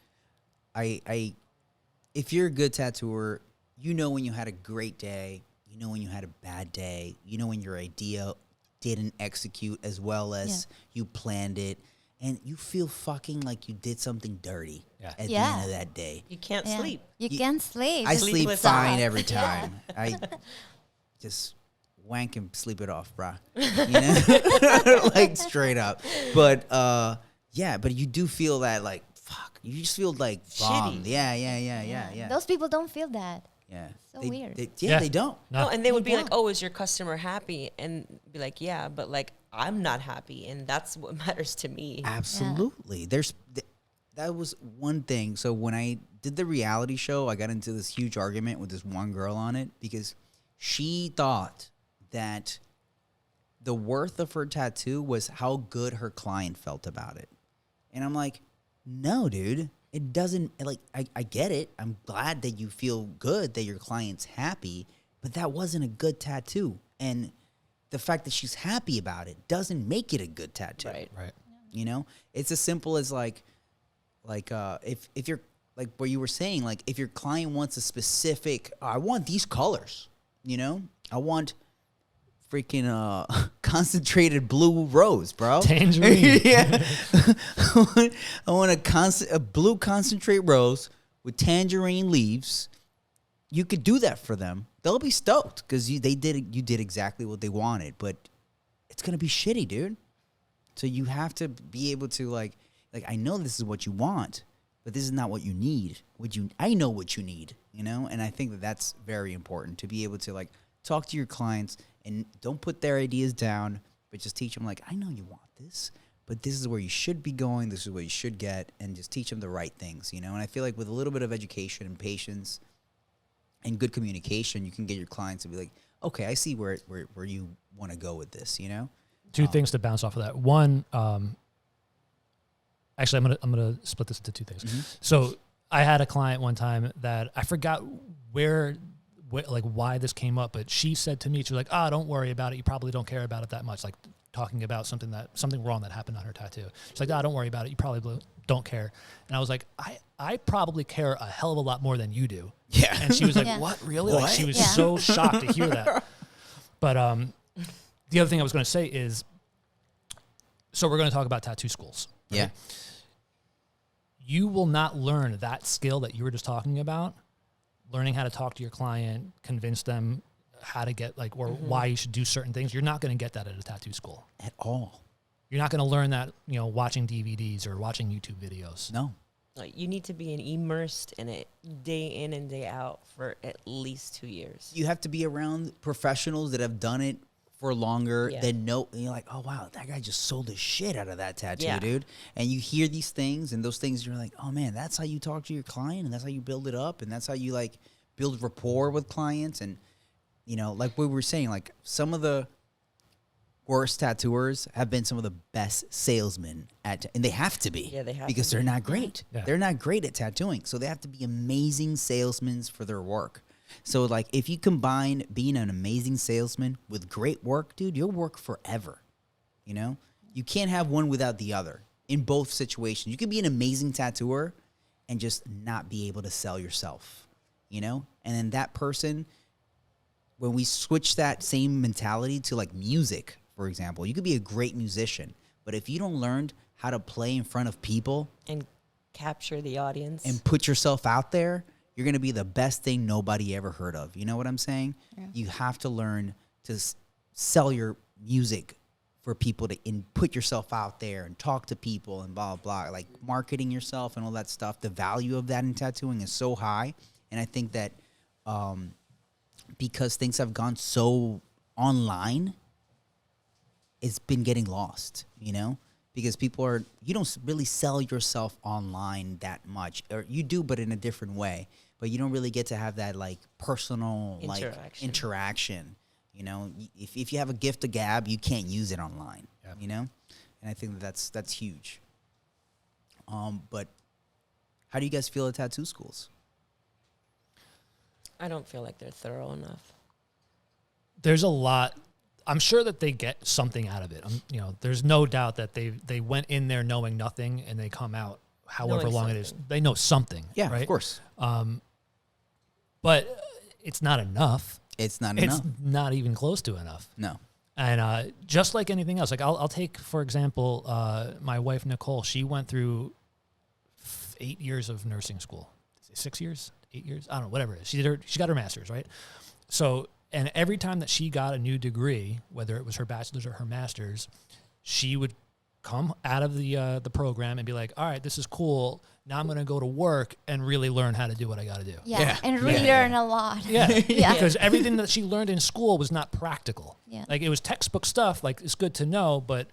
if you're a good tattooer, you know when you had a great day, you know when you had a bad day, you know when your idea didn't execute as well as you planned it, and you feel fucking like you did something dirty at the end of that day. You can't sleep. You can't sleep. I sleep Sleepless fine nights. every time. I just wank and sleep it off, brah. You know? Like, straight up. But, but you do feel that, like, fuck. You just feel, like, bombed. Yeah. Those people don't feel that. Yeah. So weird. They don't. No, and they would be Yeah. like, "Oh, is your customer happy?" And be like, "Yeah," but like, I'm not happy, and that's what matters to me. Absolutely. That was one thing. So when I did the reality show, I got into this huge argument with this one girl on it because she thought that the worth of her tattoo was how good her client felt about it. And I'm like, no, dude. It doesn't, like, I get it. I'm glad that you feel good, that your client's happy, but that wasn't a good tattoo. And the fact that she's happy about it doesn't make it a good tattoo. Right. You know? It's as simple as, if you're, like what you were saying, like, if your client wants a specific, I want these colors, you know? I want freaking concentrated blue rose, bro. Tangerine. Yeah. I want a blue concentrate rose with tangerine leaves. You could do that for them. They'll be stoked because you did exactly what they wanted, but it's gonna be shitty, dude. So you have to be able to like I know this is what you want, but this is not what you need. I know what you need, you know? And I think that that's very important to be able to like talk to your clients and don't put their ideas down, but just teach them like, I know you want this, but this is where you should be going. This is what you should get, and just teach them the right things, you know? And I feel like with a little bit of education and patience and good communication, you can get your clients to be like, okay, I see where you want to go with this, you know? Two things to bounce off of that. One, actually, I'm gonna split this into two things. Mm-hmm. So I had a client one time that I forgot why this came up, but she said to me, she was like, don't worry about it. You probably don't care about it that much. Like talking about something wrong that happened on her tattoo. She's like, don't worry about it. You probably don't care. And I was like, I probably care a hell of a lot more than you do. Yeah. And she was like, what, really? What? Like, she was so shocked to hear that. But the other thing I was going to say is, so we're going to talk about tattoo schools. Right? Yeah. You will not learn that skill that you were just talking about, learning how to talk to your client, convince them how to get why you should do certain things. You're not going to get that at a tattoo school. At all. You're not going to learn that, watching DVDs or watching YouTube videos. No. Like, you need to be immersed in it day in and day out for at least 2 years. You have to be around professionals that have done it for longer than and you're like, oh wow, that guy just sold the shit out of that tattoo, dude. And you hear these things, and those things, you're like, oh man, that's how you talk to your client, and that's how you build it up, and that's how you like build rapport with clients. And like we were saying, like some of the worst tattooers have been some of the best salesmen and they have to be. Yeah, they have because to they're be. not great. Yeah. They're not great at tattooing, so they have to be amazing salesmen for their work. So, like, if you combine being an amazing salesman with great work, dude, you'll work forever. You can't have one without the other in both situations. You could be an amazing tattooer and just not be able to sell yourself, And then that person, when we switch that same mentality to, like, music, for example, you could be a great musician, but if you don't learn how to play in front of people And capture the audience. and put yourself out there, you're going to be the best thing nobody ever heard of. You know what I'm saying? Yeah. You have to learn to sell your music for people to put yourself out there and talk to people and blah, blah, blah. Like marketing yourself and all that stuff. The value of that in tattooing is so high. And I think that because things have gone so online, it's been getting lost, because you don't really sell yourself online that much, or you do, but in a different way. But you don't really get to have that like personal interaction. You know, if you have a gift to gab, you can't use it online. Yep. You know, and I think that's huge. But how do you guys feel at tattoo schools? I don't feel like they're thorough enough. There's a lot. I'm sure that they get something out of it. You know, there's no doubt that they went in there knowing nothing and they come out however Knowing long something. it is. They know something. Yeah, right? of course. But it's not enough. It's not It's enough. not even close to enough. No. And just like anything else, like I'll take, for example, my wife, Nicole, she went through 8 years of nursing school. 6 years? 8 years? I don't know, whatever it is. She got her master's, right? So, and every time that she got a new degree, whether it was her bachelor's or her master's, she would come out of the program and be like, all right, this is cool. Now I'm going to go to work and really learn how to do what I got to do. Yeah, and relearn a lot. Yeah. Yeah. Because everything that she learned in school was not practical. Yeah. Like it was textbook stuff, like it's good to know, but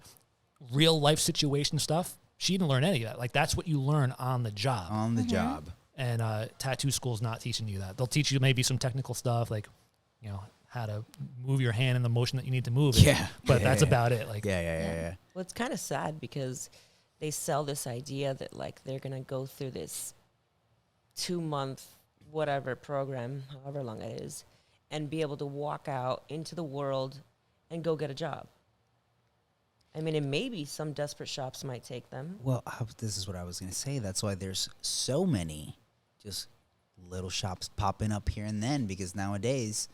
real life situation stuff, she didn't learn any of that. Like that's what you learn on the job. On the job. And tattoo school's not teaching you that. They'll teach you maybe some technical stuff, like, you know, how to move your hand in the motion that you need to move it. Yeah. But Yeah, that's yeah. about it. Like, Yeah. Well, it's kind of sad because they sell this idea that like they're going to go through this 2-month whatever program, however long it is, and be able to walk out into the world and go get a job. I mean, and maybe some desperate shops might take them. Well, this is what I was going to say. That's why there's so many just little shops popping up here and then, because nowadays,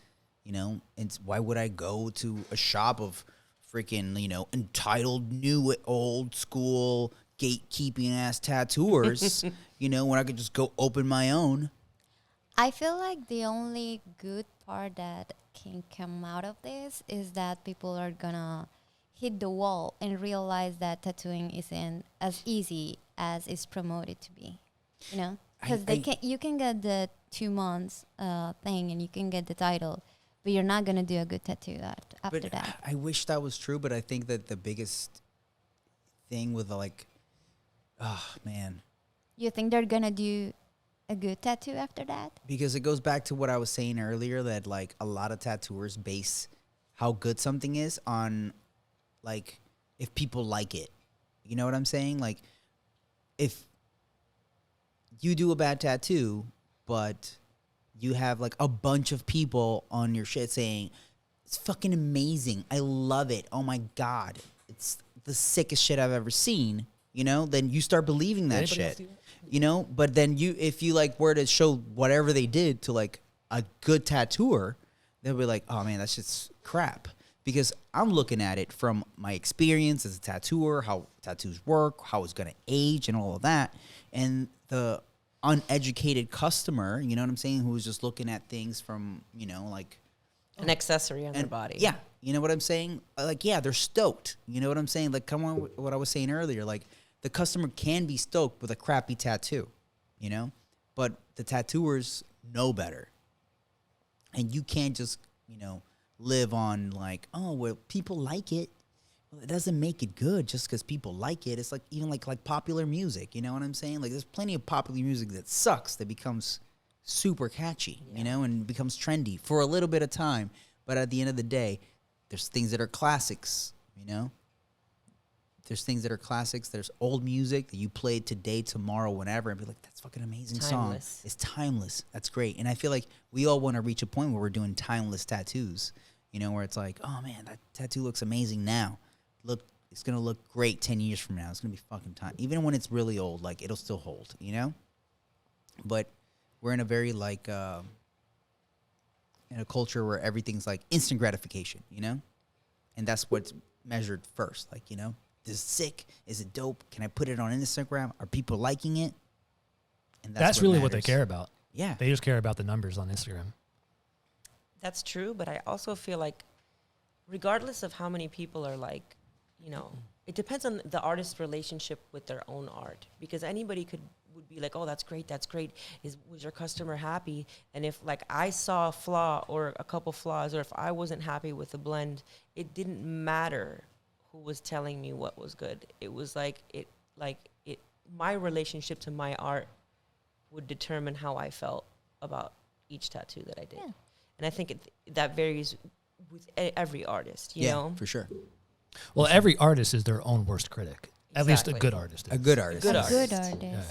you know, why would I go to a shop of freaking, you know, entitled new old school gatekeeping ass tattooers, you know, when I could just go open my own? I feel like the only good part that can come out of this is that people are gonna hit the wall and realize that tattooing isn't as easy as it's promoted to be, you know, because you can get the 2 months thing and you can get the title, but you're not gonna do a good tattoo after that. I wish that was true, but I think that the biggest thing with like, oh man, You think they're gonna do a good tattoo after that? because it goes back to what I was saying earlier, that like a lot of tattooers base how good something is on like if people like it. You know what I'm saying? Like if you do a bad tattoo, but you have like a bunch of people on your shit saying, it's fucking amazing, I love it, oh my God, it's the sickest shit I've ever seen, you know, then you start believing that Anybody else shit. do that? You know, but then if you like were to show whatever they did to like a good tattooer, they'll be like, oh man, that's just crap. Because I'm looking at it from my experience as a tattooer, how tattoos work, how it's going to age and all of that. And the uneducated customer, you know what I'm saying, who's just looking at things from, you know, like An accessory on their body. yeah, you know what I'm saying? Like, yeah, they're stoked. You know what I'm saying? Like, come on, what I was saying earlier. Like, the customer can be stoked with a crappy tattoo, you know? But the tattooers know better. And you can't just, you know, live on like, oh, well, people like it. Well, it doesn't make it good just because people like it. It's like even like popular music, you know what I'm saying? Like, there's plenty of popular music that sucks, that becomes super catchy, you know, and becomes trendy for a little bit of time. But at the end of the day, there's things that are classics, you know? There's things that are classics. There's old music that you play today, tomorrow, whenever, and be like, that's fucking amazing Timeless. song. It's timeless. That's great. And I feel like we all want to reach a point where we're doing timeless tattoos, you know, where it's like, oh man, that tattoo looks amazing now. Look, it's going to look great 10 years from now. It's going to be fucking time. Even when it's really old, like, it'll still hold, you know? But we're in a very, like, in a culture where everything's, like, instant gratification, you know? And that's what's measured first. Like, you know, is it sick? Is it dope? Can I put it on Instagram? Are people liking it? And That's really what they matters. care about. Yeah. They just care about the numbers on Instagram. That's true, but I also feel like regardless of how many people are like, you know, it depends on the artist's relationship with their own art, because anybody would be like, oh, that's great, was your customer happy? And if like I saw a flaw or a couple flaws, or if I wasn't happy with the blend, it didn't matter who was telling me what was good. It was like my relationship to my art would determine how I felt about each tattoo that I did. Yeah. And I think that varies with every artist, you know? for sure. Well, every artist is their own worst critic. At least a Exactly. good artist is. A good artist. Good A artist. good artist. Yeah.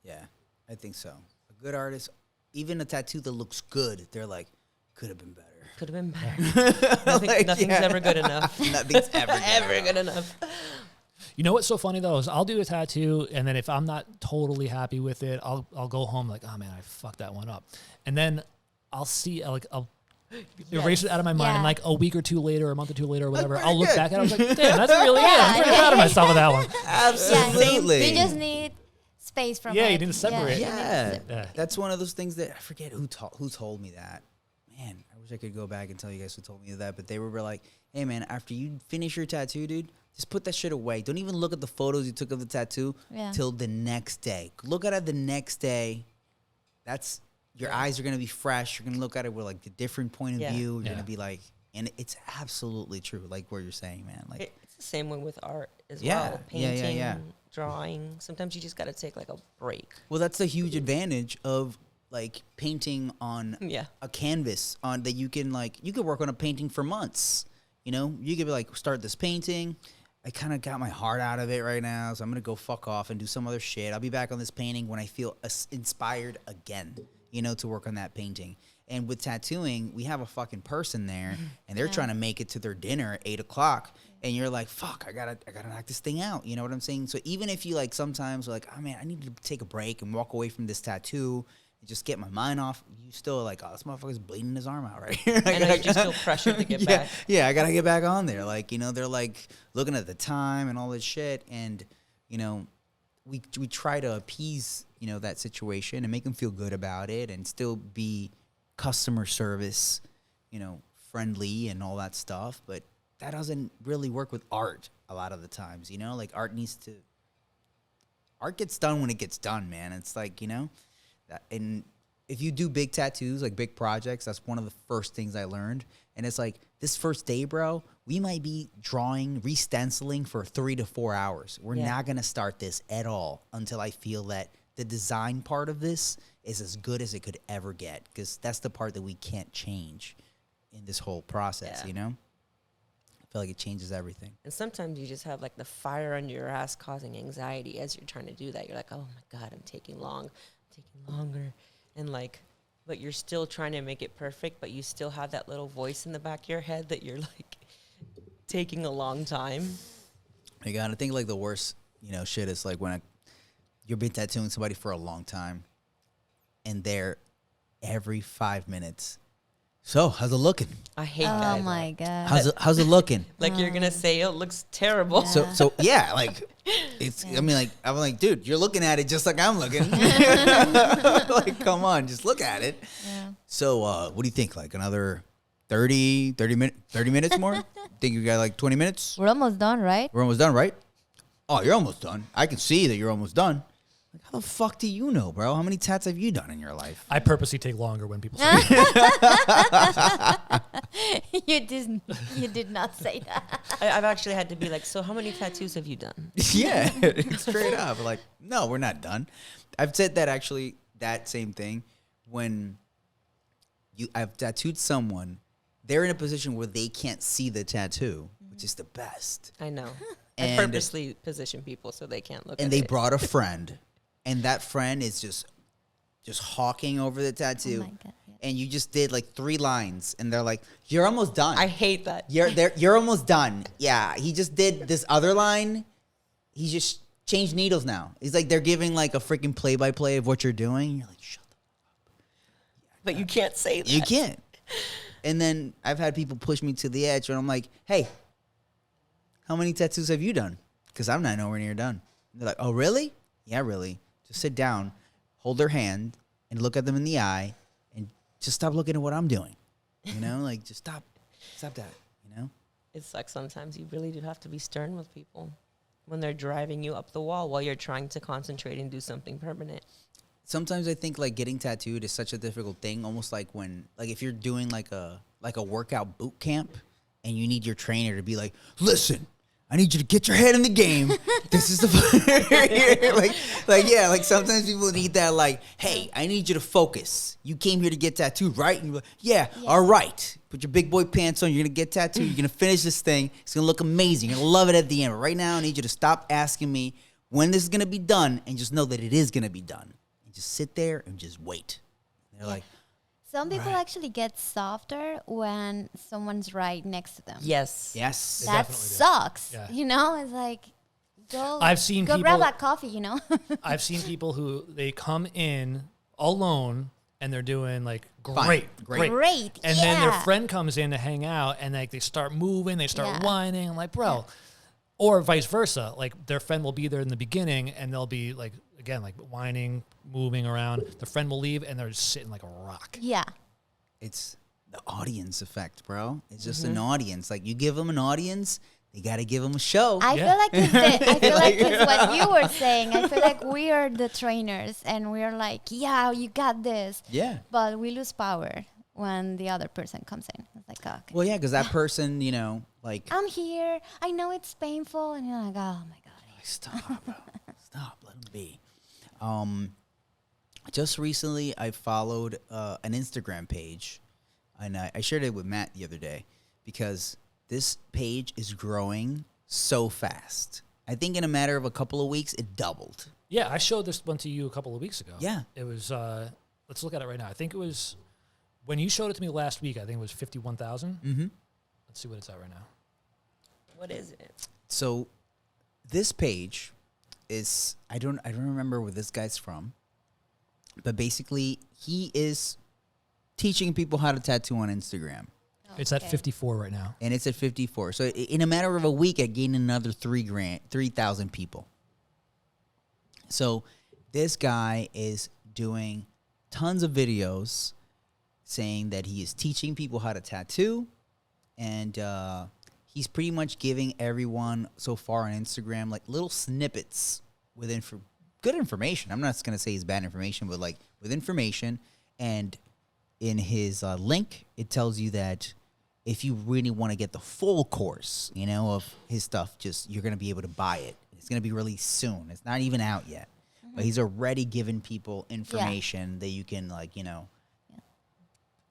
Yeah, I think so. A good artist, even a tattoo that looks good, they're like, could have been better. Could have been better. Nothing's ever good enough. Nothing's ever Ever good enough. You know what's so funny though is I'll do a tattoo, and then if I'm not totally happy with it, I'll go home like, oh man, I fucked that one up, and then I'll see I'll erase it out of my mind. Yeah. And like a week or two later, or a month or two later, or whatever, pretty I'll look good. back at it. I was like, damn, that's really good. I'm pretty proud of myself with that one. Absolutely. You just need space from Yeah, it. you need to separate. Yeah. Yeah. That's one of those things that I forget who told me that. Man, I wish I could go back and tell you guys who told me that, but they were like, hey man, after you finish your tattoo, dude, just put that shit away. Don't even look at the photos you took of the tattoo till the next day. Look at it the next day. That's your eyes are gonna be fresh. You're gonna look at it with like a different point of view. You're gonna be like, and it's absolutely true, like what you're saying, man. Like It's the same way with art as Yeah. well. Yeah, Painting, yeah. drawing. Sometimes you just got to take like a break. well, that's the huge advantage of like painting on Yeah. a canvas on that you can work on a painting for months. You know, you could be like, start this painting. I kind of got my heart out of it right now, so I'm gonna go fuck off and do some other shit. I'll be back on this painting when I feel inspired again, you know, to work on that painting. And with tattooing, we have a fucking person there, and they're trying to make it to their dinner at 8 o'clock, and you're like, fuck, I gotta knock this thing out. You know what I'm saying? So even if you like sometimes like, oh man, I need to take a break and walk away from this tattoo and just get my mind off, you still like, oh, this motherfucker's bleeding his arm out right here. I know you just feel pressured to get back. Yeah, I gotta get back on there. Like, you know, they're like looking at the time and all this shit, and you know, we try to appease, you know, that situation and make them feel good about it, and still be customer service, you know, friendly and all that stuff. But that doesn't really work with art a lot of the times. You know, like art gets done when it gets done, man. It's like, you know. And if you do big tattoos, like big projects, that's one of the first things I learned. And it's like, this first day, bro, we might be drawing, re-stenciling for 3 to 4 hours. We're not going to start this at all until I feel that the design part of this is as good as it could ever get. Because that's the part that we can't change in this whole process, you know? I feel like it changes everything. And sometimes you just have like the fire under your ass causing anxiety as you're trying to do that. You're like, oh my God, I'm taking longer. And like, but you're still trying to make it perfect, but you still have that little voice in the back of your head that you're like taking a long time. My God, I think like the worst, you know, shit is like when you've been tattooing somebody for a long time, and they're every 5 minutes. So, how's it looking? I hate Oh that. my God. How's it looking? Like you're gonna say, oh, it looks terrible. So yeah, like it's. I mean, like I'm like, dude, you're looking at it just like I'm looking. Like, come on, just look at it. Yeah. So, what do you think? Like another 30 minutes more? Think you got like 20 minutes? We're almost done, right? We're almost done, right? Oh, you're almost done. I can see that you're almost done. Like, how the fuck do you know, bro? How many tats have you done in your life? I purposely take longer when people say You did not say that. I've actually had to be like, so how many tattoos have you done? Yeah, straight up. Like, no, we're not done. I've said that actually, that same thing. When I've tattooed someone, they're in a position where they can't see the tattaw, which is the best. I know. And- I purposely position people so they can't look at And it. they brought a friend, and that friend is just hawking over the tattoo. Oh my God, yeah. And you just did like 3 lines, and they're like, "You're almost done. I hate that. You're almost done." Yeah, he just did this other line. He just changed needles now. He's like, they're giving like a freaking play-by-play of what you're doing. You're like, shut the But you can't say that. You can't. And then I've had people push me to the edge, and I'm like, hey, how many tattoos have you done? Because I'm not nowhere near done. They're like, oh, really? Yeah, really. Just sit down, hold their hand, and look at them in the eye, and just stop looking at what I'm doing. You know, like, just stop that, you know? It sucks sometimes. You really do have to be stern with people when they're driving you up the wall while you're trying to concentrate and do something permanent. Sometimes I think like getting tattooed is such a difficult thing, almost like when, like if you're doing like a workout boot camp and you need your trainer to be like, listen, I need you to get your head in the game. This is the like sometimes people need that like, hey, I need you to focus. You came here to get tattooed, right? And you're like, yeah, all right. Put your big boy pants on. You're gonna get tattooed. You're gonna finish this thing. It's gonna look amazing. You're gonna love it at the end. But right now, I need you to stop asking me when this is gonna be done, and just know that it is gonna be done. And just sit there and just wait. And they're like. Some people actually get softer when someone's right next to them. Yes. Yes. That definitely do. sucks. Yeah. You know, it's like, go people- grab that coffee, you know? I've seen people who they come in alone and they're doing like Fine. great. Great. And then their friend comes in to hang out and like they start moving, they start Yeah. whining. I'm like, bro. Or vice versa. Like their friend will be there in the beginning and they'll be like, again, like whining, moving around. The friend will leave and they're just sitting like a rock. Yeah. It's the audience effect, bro. It's just an audience. Like you give them an audience, you got to give them a show. I feel like it's what you were saying. I feel like we are the trainers and we're like, yeah, you got this. Yeah. But we lose power when the other person comes in. It's like, okay. Well, yeah, because that person, you know, like I'm here. I know it's painful. And you're like, oh my God. stop, bro. Stop. Let them be. Just recently, I followed an Instagram page, and I shared it with Matt the other day because this page is growing so fast. I think in a matter of a couple of weeks, it doubled. Yeah, I showed this one to you a couple of weeks ago. Yeah. It was, let's look at it right now. I think it was, when you showed it to me last week, I think it was 51,000. Mm-hmm. Let's see what it's at right now. What is it? So this page is I don't remember where this guy's from, but basically he is teaching people how to tattoo on Instagram. It's at 54 right now. And it's at 54. So in a matter of a week, I gained another 3,000 people. So this guy is doing tons of videos saying that he is teaching people how to tattoo. And he's pretty much giving everyone so far on Instagram like little snippets with good information. I'm not going to say it's bad information, but like with information. And in his link, it tells you that if you really want to get the full course, you know, of his stuff, you're going to be able to buy it. It's going to be released soon. It's not even out yet. Mm-hmm. But he's already giving people information that you can, like, you know,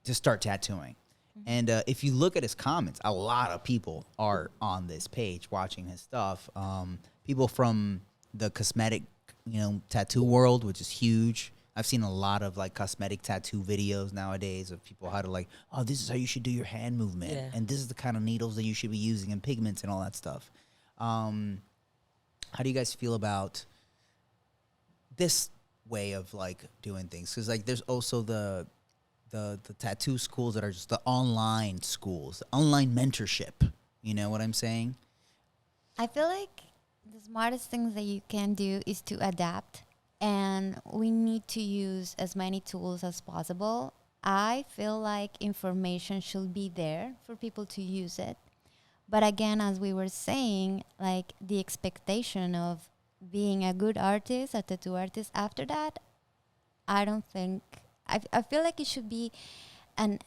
to start tattooing. Mm-hmm. And if you look at his comments, a lot of people are on this page watching his stuff. People from the cosmetic, you know, tattoo world, which is huge. I've seen a lot of like cosmetic tattoo videos nowadays of people how to like, oh, this is how you should do your hand movement. Yeah. And this is the kind of needles that you should be using and pigments and all that stuff. How do you guys feel about this way of like doing things? Because like there's also the tattoo schools that are just the online schools, the online mentorship. You know what I'm saying? I feel like the smartest things that you can do is to adapt. And we need to use as many tools as possible. I feel like information should be there for people to use it. But again, as we were saying, like the expectation of being a good artist, a tattoo artist after that, I don't think, I feel like it should be an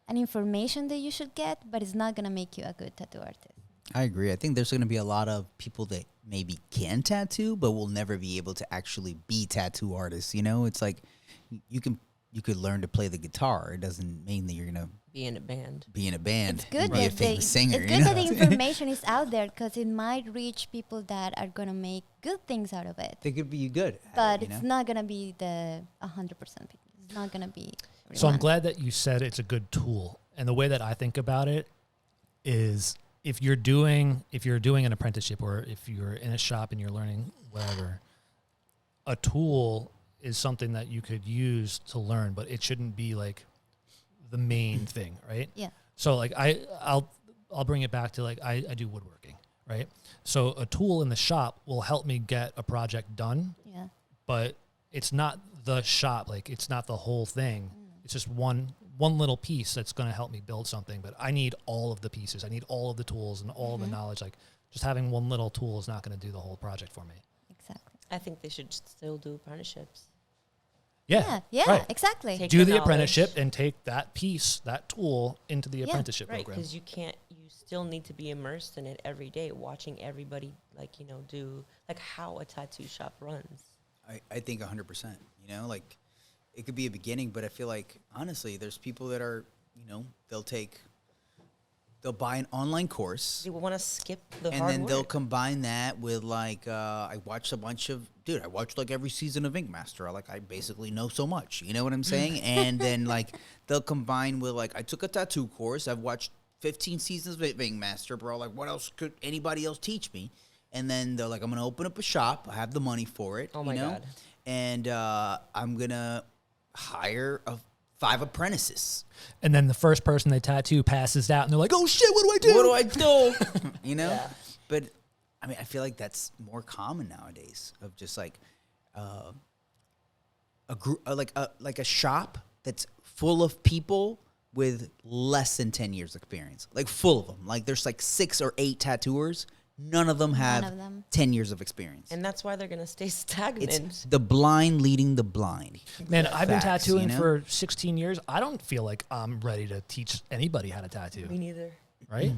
information that you should get, but it's not going to make you a good tattoo artist. I agree. I think there's going to be a lot of people that maybe can tattoo, but will never be able to actually be tattoo artists. You know, it's like you could learn to play the guitar. It doesn't mean that you're going to Be in a band. be in a band It's good and be a that famous singer. it's you good know? that the information is out there because it might reach people that are going to make good things out of it. They could be good at But it, you it's know? not going to be the 100% people. It's not going to be So I'm everyone. glad that you said it's a good tool. And the way that I think about it is if you're doing an apprenticeship or if you're in a shop and you're learning whatever, a tool is something that you could use to learn, but it shouldn't be like the main thing, right? Yeah. So like I'll bring it back to like I do woodworking, right? So a tool in the shop will help me get a project done, Yeah. but it's not the shop, like it's not the whole thing. It's just one little piece that's going to help me build something, but I need all of the pieces. I need all of the tools and all of the knowledge. Like just having one little tool is not going to do the whole project for me. Exactly. I think they should still do apprenticeships. Yeah. Yeah, right. exactly. the Do the knowledge. apprenticeship and take that piece, that tool into the apprenticeship Right, program. because you still need to be immersed in it every day, watching everybody, like, you know, do, like, how a tattoo shop runs. I think 100%, you know, like, it could be a beginning, but I feel like, honestly, there's people that are, you know, they'll buy an online course. They want to skip the and hard then work. they'll combine that with, like, I watched like every season of Ink Master. I basically know so much, you know what I'm saying? And then, like, they'll combine with, like, I took a tattoo course. I've watched 15 seasons of Ink Master, bro. Like, what else could anybody else teach me? And then they're like, I'm going to open up a shop. I have the money for it. Oh, my God. And I'm going to hire 5 apprentices. And then the first person they tattoo passes out, and they're like, "Oh shit, what do I do? What do I do?" You know? Yeah. But I mean, I feel like that's more common nowadays, of just like a group, like a shop that's full of people with less than 10 years experience, like full of them. Like there's like 6 or 8 tattooers. None of them have 10 years of experience. And that's why they're going to stay stagnant. It's the blind leading the blind. Man, I've been Facts, tattooing you know? for 16 years. I don't feel like I'm ready to teach anybody how to tattoo. Me neither. Right?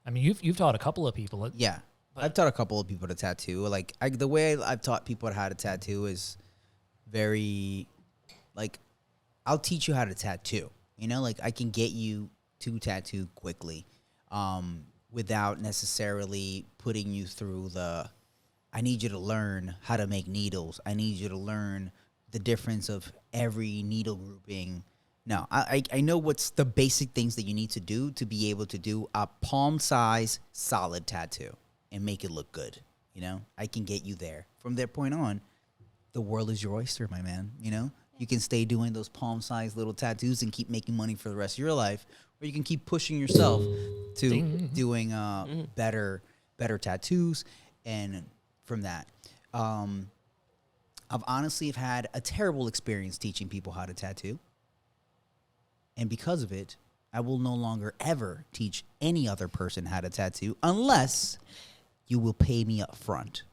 I mean, you've taught a couple of people. Yeah. I've taught a couple of people to tattoo. Like, the way I've taught people how to tattoo is very, like, I'll teach you how to tattoo. You know, like, I can get you to tattoo quickly without necessarily putting you through I need you to learn how to make needles. I need you to learn the difference of every needle grouping. No, I know what's the basic things that you need to do to be able to do a palm-size solid tattoo and make it look good. You know, I can get you there. From that point on, the world is your oyster, my man. You know, you can stay doing those palm-sized little tattoos and keep making money for the rest of your life, or you can keep pushing yourself to doing better tattoos. And from that, I've honestly had a terrible experience teaching people how to tattoo. And because of it, I will no longer ever teach any other person how to tattoo unless you will pay me up front.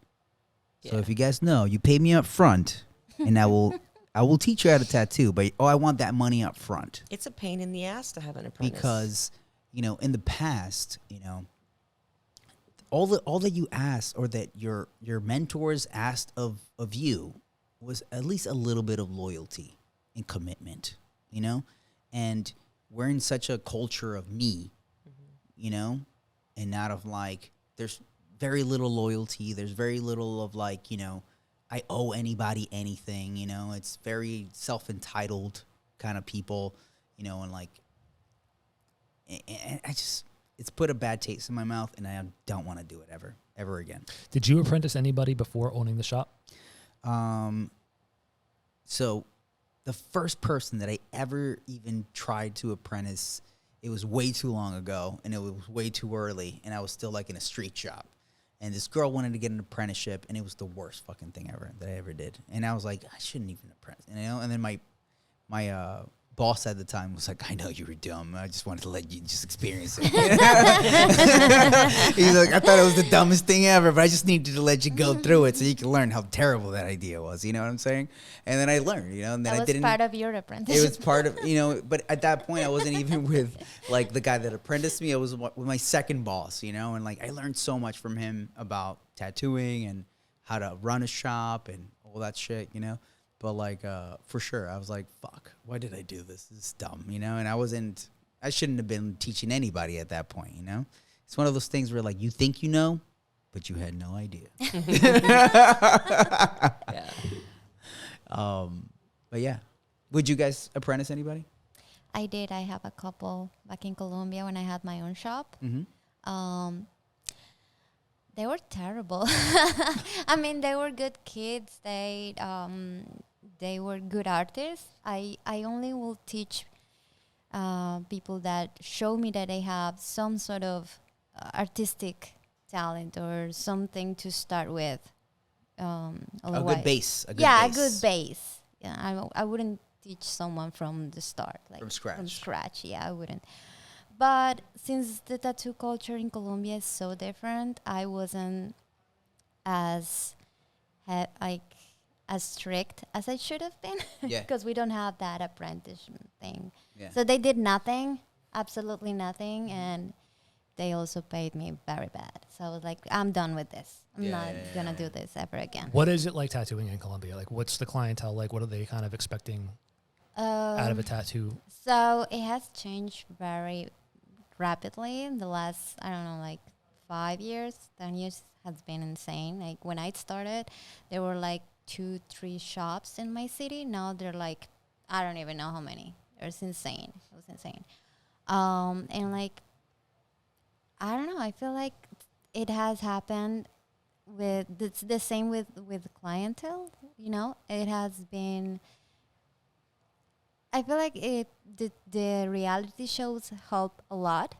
So if you guys know, you pay me up front, and I will teach you how to tattoo, but I want that money up front. It's a pain in the ass to have an apprentice. Because, you know, in the past, you know, all that you asked, or that your mentors asked of you, was at least a little bit of loyalty and commitment, you know? And we're in such a culture of me, you know, and not of, like, there's very little loyalty. There's very little of, like, you know, I owe anybody anything, you know. It's very self-entitled kind of people, you know, and, like, and I just, it's put a bad taste in my mouth, and I don't want to do it ever again. Did you apprentice anybody before owning the shop? So the first person that I ever even tried to apprentice, it was way too long ago, and it was way too early, and I was still, like, in a street shop. And this girl wanted to get an apprenticeship, and it was the worst fucking thing ever that I ever did. And I was like, I shouldn't even apprentice, you know? And then my boss at the time was like, I know you were dumb. I just wanted to let you just experience it. He's like, I thought it was the dumbest thing ever, but I just needed to let you go through it so you can learn how terrible that idea was. You know what I'm saying? And then I learned, you know, and then That I didn't. was part of your apprenticeship. It was part of, you know, but at that point I wasn't even with, like, the guy that apprenticed me. I was with my second boss, you know, and, like, I learned so much from him about tattooing and how to run a shop and all that shit, you know. But, like, for sure, I was like, fuck, why did I do this? This is dumb, you know? And I shouldn't have been teaching anybody at that point, you know? It's one of those things where, like, you think you know, but you had no idea. Yeah. But, yeah. Would you guys apprentice anybody? I did. I have a couple back in Colombia when I had my own shop. Mm-hmm. They were terrible. I mean, they were good kids. They were good artists. I only will teach people that show me that they have some sort of artistic talent or something to start with. A good base. A good base. Yeah, I wouldn't teach someone from the start, like From scratch. From scratch, yeah, I wouldn't. But since the tattoo culture in Colombia is so different, I wasn't as strict as I should have been. Yeah. Because we don't have that apprenticeship thing. Yeah. So they did nothing, absolutely nothing, and they also paid me very bad. So I was like, I'm done with this. I'm Yeah, not yeah, gonna yeah. do this ever again. What is it like tattooing in Colombia? Like, what's the clientele like? What are they kind of expecting out of a tattoo? So it has changed very rapidly in the last, I don't know, like 5 years, 10 years has been insane. Like when I started, there were like 2-3 shops in my city. Now they're like, I don't even know how many. It's insane. It was insane. And like, I don't know. I feel like it has happened with it's the same with clientele. You know, it has been. I feel like the reality shows help a lot,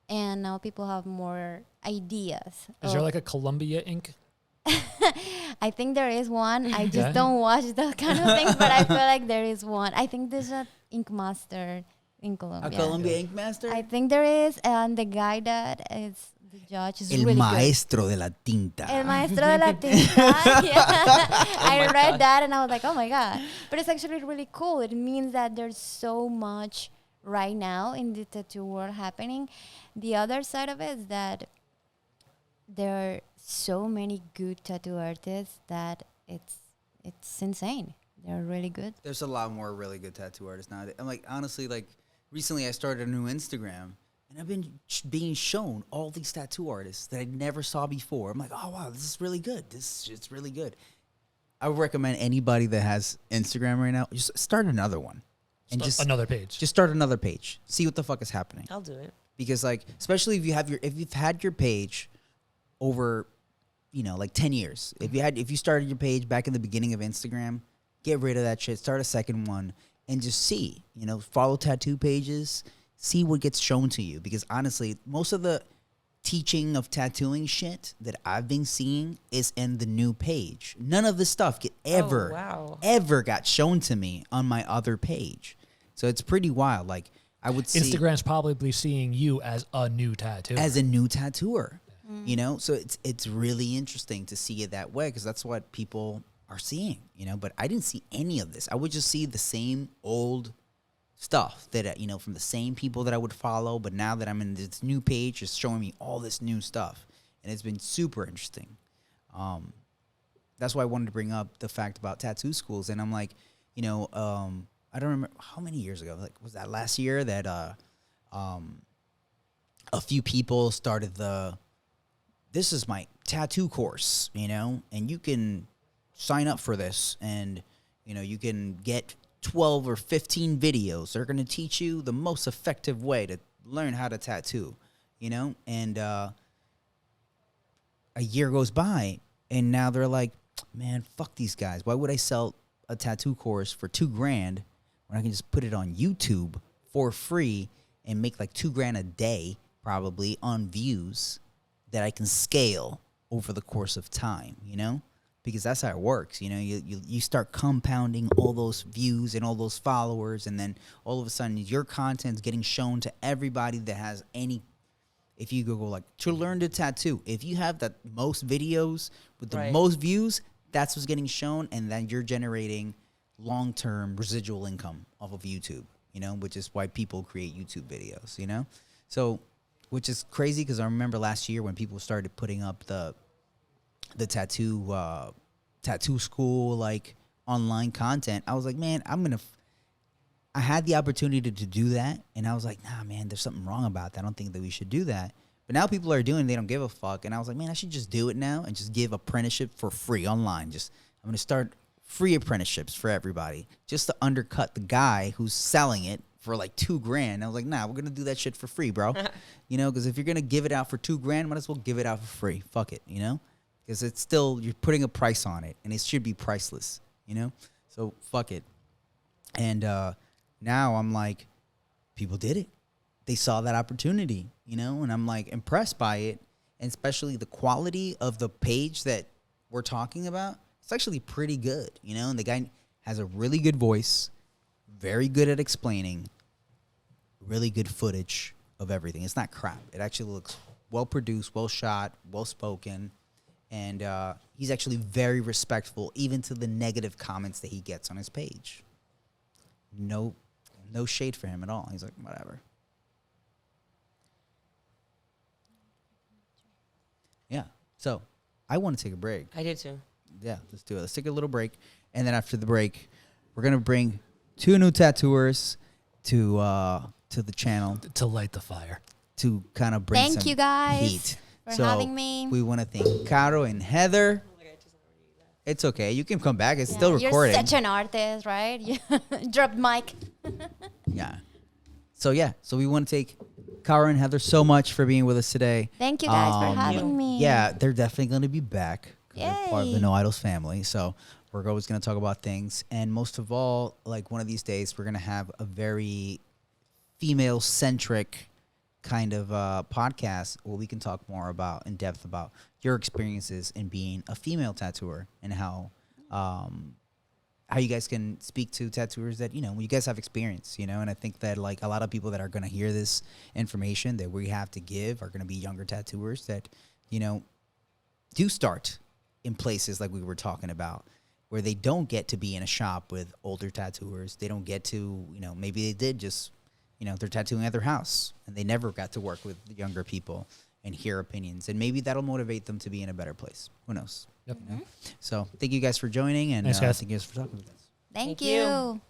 and now people have more ideas. Is there like a Columbia ink? I think there is one. I just Yeah. don't watch those kind of things, but I feel like there is one. I think there's a ink master in A Colombia. Columbia Ink Master? I think there is, and the guy that is the judge is El really maestro de la tinta. good. El maestro de la tinta. Yeah. I read that and I was like, oh my god! But it's actually really cool. It means that there's so much right now in the tattoo world happening. The other side of it is that there are so many good tattoo artists that it's insane. They're really good. There's a lot more really good tattoo artists now. I'm like, honestly, like, recently I started a new Instagram, and I've been being shown all these tattoo artists that I never saw before. I'm like, oh, wow, this is really good. This is really good. I would recommend anybody that has Instagram right now, just start another one. And just Another page. just start another page. See what the fuck is happening. I'll do it. Because, like, especially if you've had your page over, like 10 years. If you started your page back in the beginning of Instagram, get rid of that shit. Start a second one and just see. Follow tattoo pages. See what gets shown to you. Because honestly, most of the teaching of tattooing shit that I've been seeing is in the new page. None of this stuff ever got shown to me on my other page. So it's pretty wild. Like, I would see Instagram's probably seeing you as a new tattoo. as a new tattooer. So it's really interesting to see it that way, because that's what people are seeing, but I didn't see any of this. I would just see the same old stuff that, from the same people that I would follow. But now that I'm in this new page, it's showing me all this new stuff. And it's been super interesting. That's why I wanted to bring up the fact about tattoo schools. And I'm like, I don't remember how many years ago, like, was that last year that a few people started this is my tattoo course, and you can sign up for this, and, you can get 12 or 15 videos. They're going to teach you the most effective way to learn how to tattoo, and a year goes by, and now they're like, man, fuck these guys. Why would I sell a tattoo course for $2,000 when I can just put it on YouTube for free and make like $2,000 a day probably on views that I can scale over the course of time, because that's how it works. You start compounding all those views and all those followers, and then all of a sudden your content's getting shown to everybody that has any. If you Google like to learn to tattoo, if you have the most videos with the most views, that's what's getting shown, and then you're generating long-term residual income off of YouTube, which is why people create YouTube videos, So, which is crazy, because I remember last year when people started putting up the tattoo school, like, online content, I was like, man, I had the opportunity to do that, and I was like, nah, man, there's something wrong about that. I don't think that we should do that. But now people are doing it, they don't give a fuck, and I was like, man, I should just do it now and just give apprenticeship for free online. I'm going to start free apprenticeships for everybody, just to undercut the guy who's selling it for like $2,000. I was like, nah, we're going to do that shit for free, bro. Because if you're going to give it out for $2,000, might as well give it out for free. Fuck it, because it's still, you're putting a price on it, and it should be priceless, So fuck it. And now I'm like, people did it. They saw that opportunity, and I'm like impressed by it, and especially the quality of the page that we're talking about. It's actually pretty good, and the guy has a really good voice, very good at explaining, really good footage of everything. It's not crap. It actually looks well produced, well shot, well spoken. And he's actually very respectful, even to the negative comments that he gets on his page. No shade for him at all. He's like, whatever. Yeah. So I want to take a break. I did too. Yeah, let's do it. Let's take a little break. And then after the break, we're going to bring 2 new tattooers to the channel To light the fire. to kind of bring Thank some you guys heat. for So having me. we want to thank Caro and Heather. It's okay. You can come back. It's Yeah, still recording. You're such an artist, right? You dropped mic. Yeah. So we want to take Caro and Heather so much for being with us today. Thank you guys for having me. Yeah, they're definitely going to be back. 'Cause they're part of the Yay. No Idols family. So we're always going to talk about things. And most of all, like one of these days, we're going to have a very female-centric kind of podcast where we can talk more about, in depth about your experiences in being a female tattooer and how you guys can speak to tattooers that, you guys have experience, and I think that like a lot of people that are going to hear this information that we have to give are going to be younger tattooers that, do start in places like we were talking about where they don't get to be in a shop with older tattooers. They don't get to, maybe they did just, they're tattooing at their house and they never got to work with the younger people and hear opinions. And maybe that'll motivate them to be in a better place. Who knows? Yep. So thank you guys for joining, and Thanks, guys. thank you guys for talking with us. Thank Thank you. you.